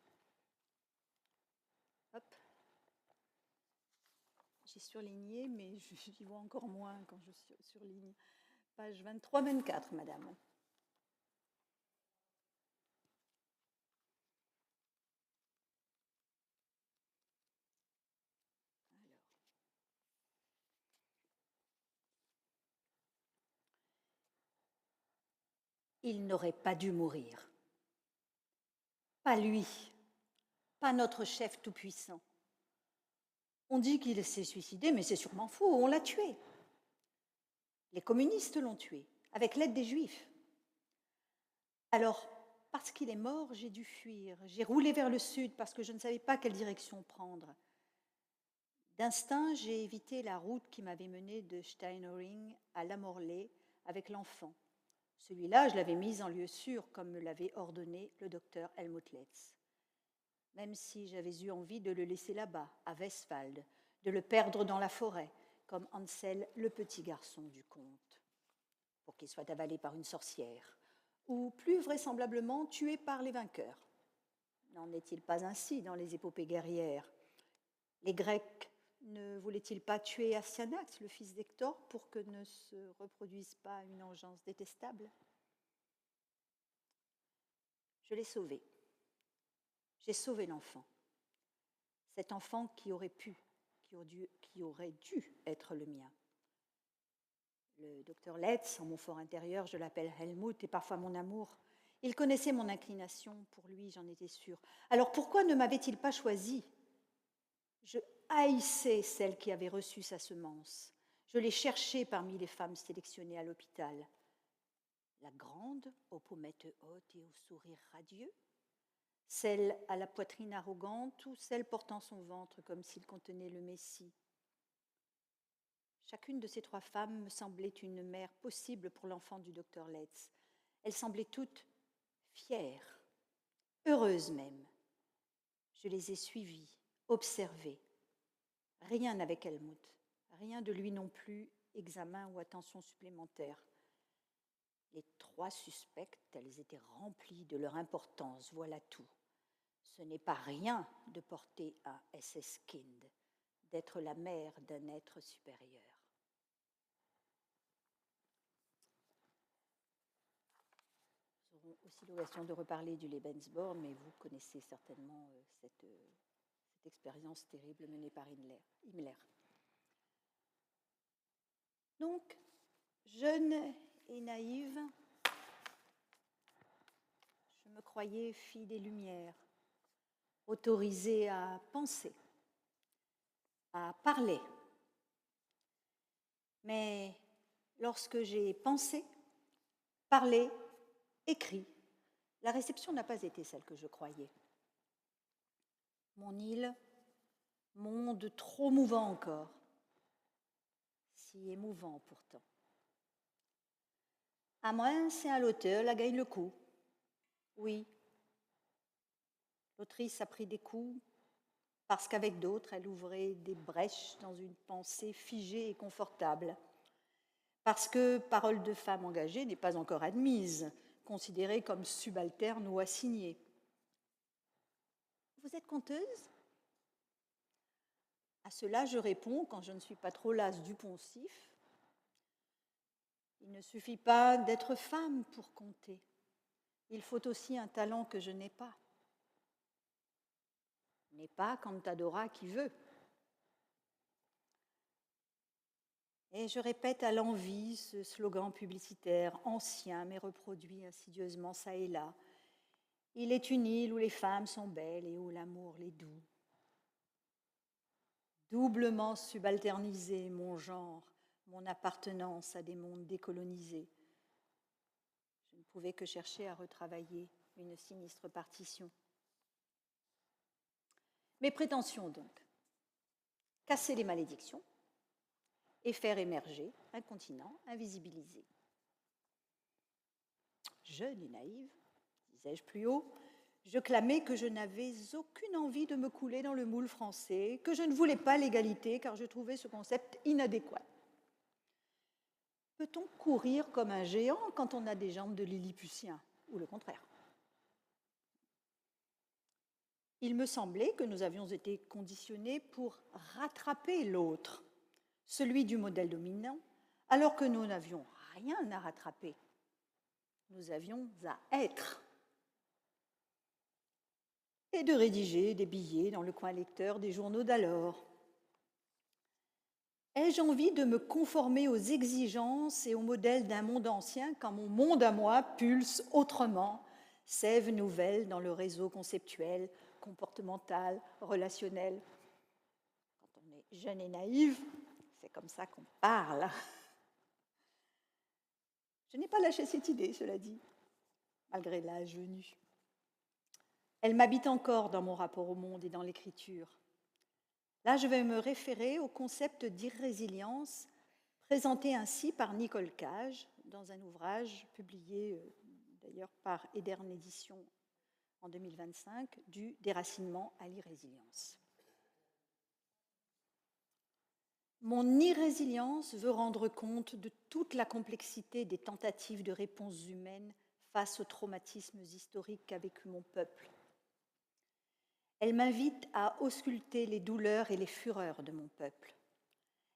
Hop. J'ai surligné, mais j'y vois encore moins quand je surligne. Page 23-24, madame. Il n'aurait pas dû mourir. Pas lui, pas notre chef tout-puissant. On dit qu'il s'est suicidé, mais c'est sûrement faux, on l'a tué. Les communistes l'ont tué, avec l'aide des Juifs. Alors, parce qu'il est mort, j'ai dû fuir. J'ai roulé vers le sud parce que je ne savais pas quelle direction prendre. D'instinct, j'ai évité la route qui m'avait menée de Steinering à La Morlaix avec l'enfant. Celui-là, je l'avais mis en lieu sûr, comme me l'avait ordonné le docteur Helmut Letz. Même si j'avais eu envie de le laisser là-bas, à Westwald, de le perdre dans la forêt, comme Hansel, le petit garçon du conte, pour qu'il soit avalé par une sorcière, ou plus vraisemblablement tué par les vainqueurs. N'en est-il pas ainsi dans les épopées guerrières? Les Grecs ne voulaient-ils pas tuer Astyanax, le fils d'Hector, pour que ne se reproduise pas une engeance détestable? Je l'ai sauvé. J'ai sauvé l'enfant. Cet enfant qui aurait dû être le mien. Le docteur Letz, en mon fort intérieur, je l'appelle Helmut, et parfois mon amour. Il connaissait mon inclination pour lui, j'en étais sûre. Alors pourquoi ne m'avait-il pas choisi? Je haïssais celle qui avait reçu sa semence. Je l'ai cherchée parmi les femmes sélectionnées à l'hôpital. La grande, aux pommettes hautes et au sourire radieux, celle à la poitrine arrogante ou celle portant son ventre comme s'il contenait le Messie. Chacune de ces trois femmes me semblait une mère possible pour l'enfant du docteur Letz. Elles semblaient toutes fières, heureuses même. Je les ai suivies, observées. Rien avec Helmut, rien de lui non plus, examen ou attention supplémentaire. Les trois suspectes, elles étaient remplies de leur importance, voilà tout. Ce n'est pas rien de porter un SS-Kind, d'être la mère d'un être supérieur. Nous aurons aussi l'occasion de reparler du Lebensborn, mais vous connaissez certainement cette expérience terrible menée par Himmler. Donc, jeune et naïve, je me croyais fille des Lumières, autorisée à penser, à parler. Mais lorsque j'ai pensé, parlé, écrit, la réception n'a pas été celle que je croyais. Mon île, monde trop mouvant encore, si émouvant pourtant. À moins, c'est à l'auteur, la gagne le coup. Oui, l'autrice a pris des coups parce qu'avec d'autres, elle ouvrait des brèches dans une pensée figée et confortable. Parce que parole de femme engagée n'est pas encore admise, considérée comme subalterne ou assignée. Vous êtes conteuse? À cela, je réponds, quand je ne suis pas trop lasse du poncif, il ne suffit pas d'être femme pour compter. Il faut aussi un talent que je n'ai pas. N'est pas Cantadora qui veut. Et je répète à l'envi ce slogan publicitaire ancien mais reproduit insidieusement ça et là. Il est une île où les femmes sont belles et où l'amour les doux. Doublement subalternisé, mon genre, mon appartenance à des mondes décolonisés. Je ne pouvais que chercher à retravailler une sinistre partition. Mes prétentions donc, casser les malédictions et faire émerger un continent invisibilisé. Jeune et naïve, disais-je plus haut, je clamais que je n'avais aucune envie de me couler dans le moule français, que je ne voulais pas l'égalité car je trouvais ce concept inadéquat. Peut-on courir comme un géant quand on a des jambes de Lilliputien, ou le contraire? Il me semblait que nous avions été conditionnés pour rattraper l'autre, celui du modèle dominant, alors que nous n'avions rien à rattraper. Nous avions à être. Et de rédiger des billets dans le coin lecteur des journaux d'alors. Ai-je envie de me conformer aux exigences et aux modèles d'un monde ancien quand mon monde à moi pulse autrement, sève nouvelle dans le réseau conceptuel, comportemental, relationnel? Quand on est jeune et naïf, c'est comme ça qu'on parle. Je n'ai pas lâché cette idée, cela dit, malgré l'âge venu. Elle m'habite encore dans mon rapport au monde et dans l'écriture. Là, je vais me référer au concept d'irrésilience présenté ainsi par Nicole Cage dans un ouvrage publié d'ailleurs par Edern Éditions en 2025 du déracinement à l'irrésilience. Mon irrésilience veut rendre compte de toute la complexité des tentatives de réponse humaine face aux traumatismes historiques qu'a vécu mon peuple. Elle m'invite à ausculter les douleurs et les fureurs de mon peuple.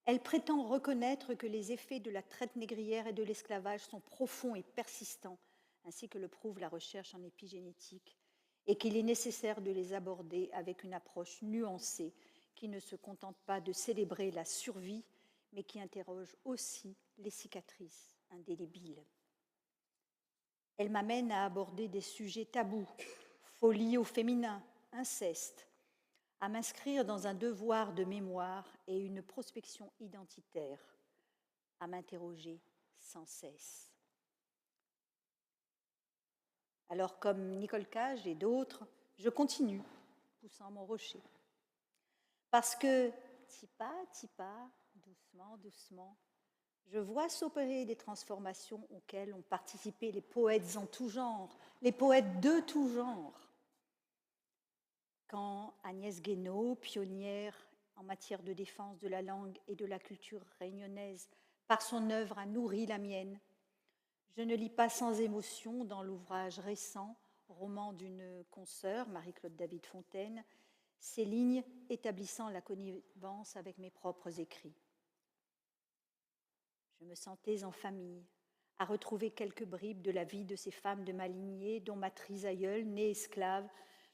Elle prétend reconnaître que les effets de la traite négrière et de l'esclavage sont profonds et persistants, ainsi que le prouve la recherche en épigénétique, et qu'il est nécessaire de les aborder avec une approche nuancée qui ne se contente pas de célébrer la survie, mais qui interroge aussi les cicatrices indélébiles. Elle m'amène à aborder des sujets tabous, folie au féminin, inceste, à m'inscrire dans un devoir de mémoire et une prospection identitaire, à m'interroger sans cesse. Alors, comme Nicole Cage et d'autres, je continue, poussant mon rocher. Parce que, petit pas, doucement, doucement, je vois s'opérer des transformations auxquelles ont participé les poètes en tout genre, les poètes de tout genre. Quand Agnès Guénaud, pionnière en matière de défense de la langue et de la culture réunionnaise, par son œuvre a nourri la mienne, je ne lis pas sans émotion dans l'ouvrage récent, roman d'une consoeur, Marie-Claude David Fontaine, ces lignes établissant la connivence avec mes propres écrits. Je me sentais en famille, à retrouver quelques bribes de la vie de ces femmes de ma lignée, dont ma trisaïeule, née esclave,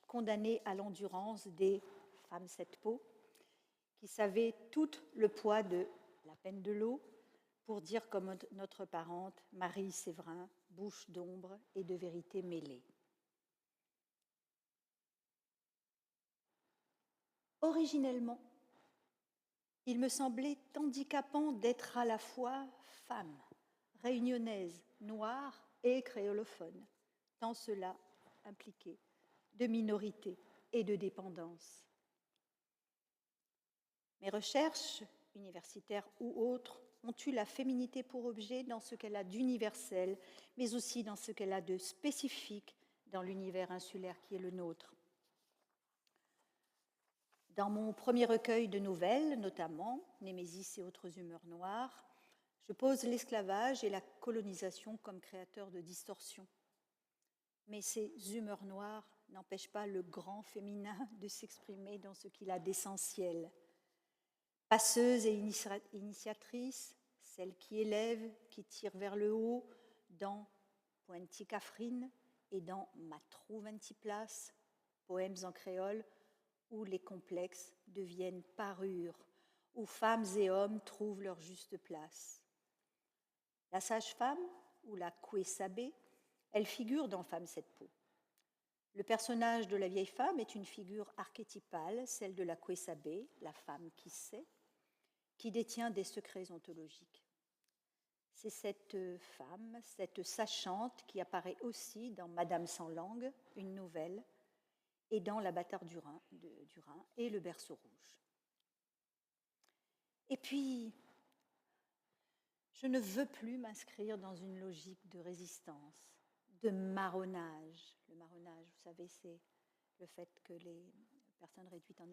condamnée à l'endurance des femmes sept peaux, qui savaient tout le poids de la peine de l'eau, pour dire comme notre parente, Marie Séverin, bouche d'ombre et de vérité mêlée. Originellement, il me semblait handicapant d'être à la fois femme, réunionnaise, noire et créolophone, tant cela impliquait de minorité et de dépendance. Mes recherches, universitaires ou autres, ont eu la féminité pour objet dans ce qu'elle a d'universel, mais aussi dans ce qu'elle a de spécifique dans l'univers insulaire qui est le nôtre. Dans mon premier recueil de nouvelles, notamment Némésis et autres humeurs noires, je pose l'esclavage et la colonisation comme créateurs de distorsions. Mais ces humeurs noires n'empêchent pas le grand féminin de s'exprimer dans ce qu'il a d'essentiel. Passeuse et initiatrice, celle qui élève, qui tire vers le haut, dans Poenti Cafrine et dans Ma trouve un petit place, poèmes en créole, où les complexes deviennent parures, où femmes et hommes trouvent leur juste place. La sage-femme, ou la Koué-Sabé, elle figure dans Femme sept peaux. Le personnage de la vieille femme est une figure archétypale, celle de la Koué-Sabé, la femme qui sait, qui détient des secrets ontologiques. C'est cette femme, cette sachante qui apparaît aussi dans Madame sans langue, une nouvelle, et dans La bâtarde du Rhin et Le berceau rouge. Et puis, je ne veux plus m'inscrire dans une logique de résistance, de marronnage. Le marronnage, vous savez, c'est le fait que les personnes réduites en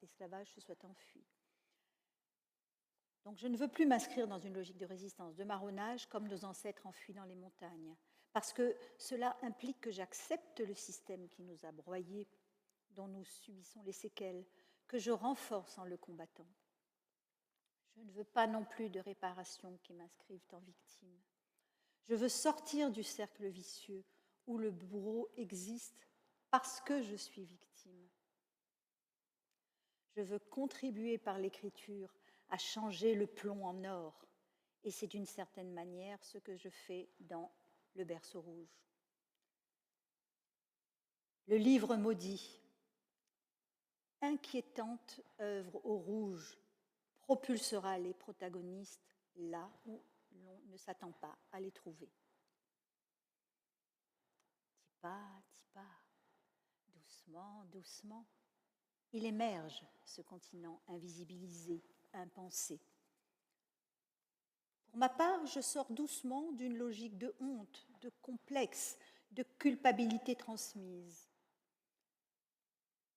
esclavage se soient enfuies. Donc je ne veux plus m'inscrire dans une logique de résistance, de marronnage comme nos ancêtres enfuis dans les montagnes, parce que cela implique que j'accepte le système qui nous a broyés, dont nous subissons les séquelles, que je renforce en le combattant. Je ne veux pas non plus de réparations qui m'inscrivent en victime. Je veux sortir du cercle vicieux où le bourreau existe parce que je suis victime. Je veux contribuer par l'écriture à changer le plomb en or. Et c'est d'une certaine manière ce que je fais dans Le berceau rouge. Le livre maudit, inquiétante œuvre au rouge, propulsera les protagonistes là où l'on ne s'attend pas à les trouver. Tipa, doucement, doucement, il émerge, ce continent invisibilisé, impensé. Pour ma part, je sors doucement d'une logique de honte, de complexe, de culpabilité transmise.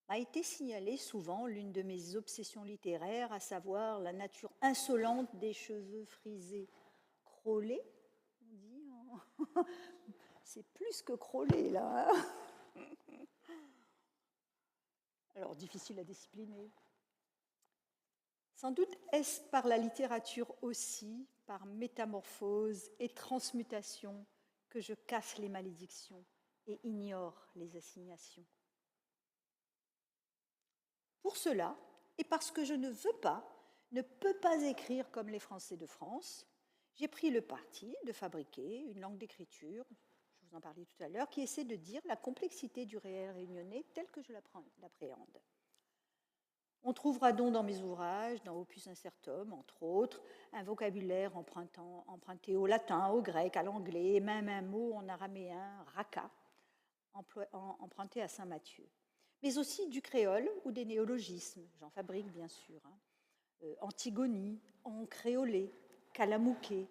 M'a été signalée souvent l'une de mes obsessions littéraires, à savoir la nature insolente des cheveux frisés. Crôlés, on dit. C'est plus que crôlés, là. Alors, difficile à discipliner. Sans doute est-ce par la littérature aussi, par métamorphose et transmutation, que je casse les malédictions et ignore les assignations. Pour cela, et parce que je ne peux pas écrire comme les Français de France, j'ai pris le parti de fabriquer une langue d'écriture, je vous en parlais tout à l'heure, qui essaie de dire la complexité du réel réunionnais tel que je l'appréhende. On trouvera donc dans mes ouvrages, dans Opus Incertum, entre autres, un vocabulaire emprunté au latin, au grec, à l'anglais, et même un mot en araméen, raka, emprunté à Saint Matthieu. Mais aussi du créole ou des néologismes, j'en fabrique bien sûr. Antigonie, en créolé, calamouqué.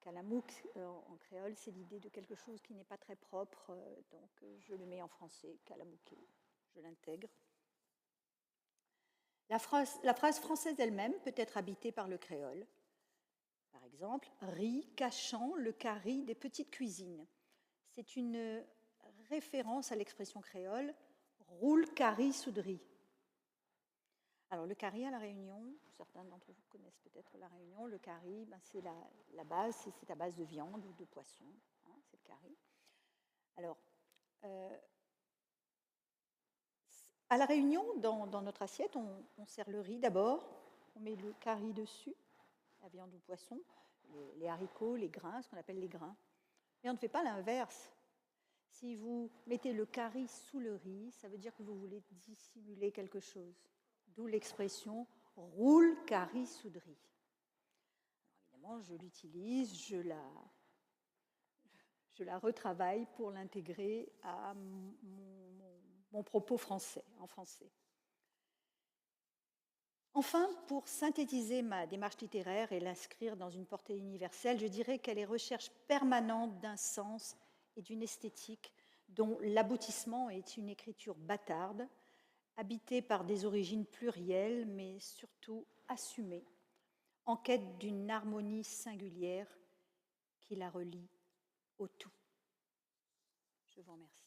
Calamouk en créole, c'est l'idée de quelque chose qui n'est pas très propre, donc je le mets en français, calamouqué, je l'intègre. La phrase française elle-même peut être habitée par le créole. Par exemple, riz cachant le carry des petites cuisines. C'est une référence à l'expression créole roule carry soudry. Alors le carry à La Réunion, certains d'entre vous connaissent peut-être La Réunion, le carry, c'est la base, c'est à base de viande ou de poisson, hein, c'est le carry. Alors, à La Réunion, dans notre assiette, on sert le riz d'abord, on met le carry dessus, la viande ou poisson, les haricots, les grains, ce qu'on appelle les grains. Mais on ne fait pas l'inverse. Si vous mettez le carry sous le riz, ça veut dire que vous voulez dissimuler quelque chose. D'où l'expression « roule carry sous de riz ». Évidemment, je l'utilise, je la retravaille pour l'intégrer à mon propos français, en français. Enfin, pour synthétiser ma démarche littéraire et l'inscrire dans une portée universelle, je dirais qu'elle est recherche permanente d'un sens et d'une esthétique dont l'aboutissement est une écriture bâtarde, habitée par des origines plurielles, mais surtout assumée, en quête d'une harmonie singulière qui la relie au tout. Je vous remercie.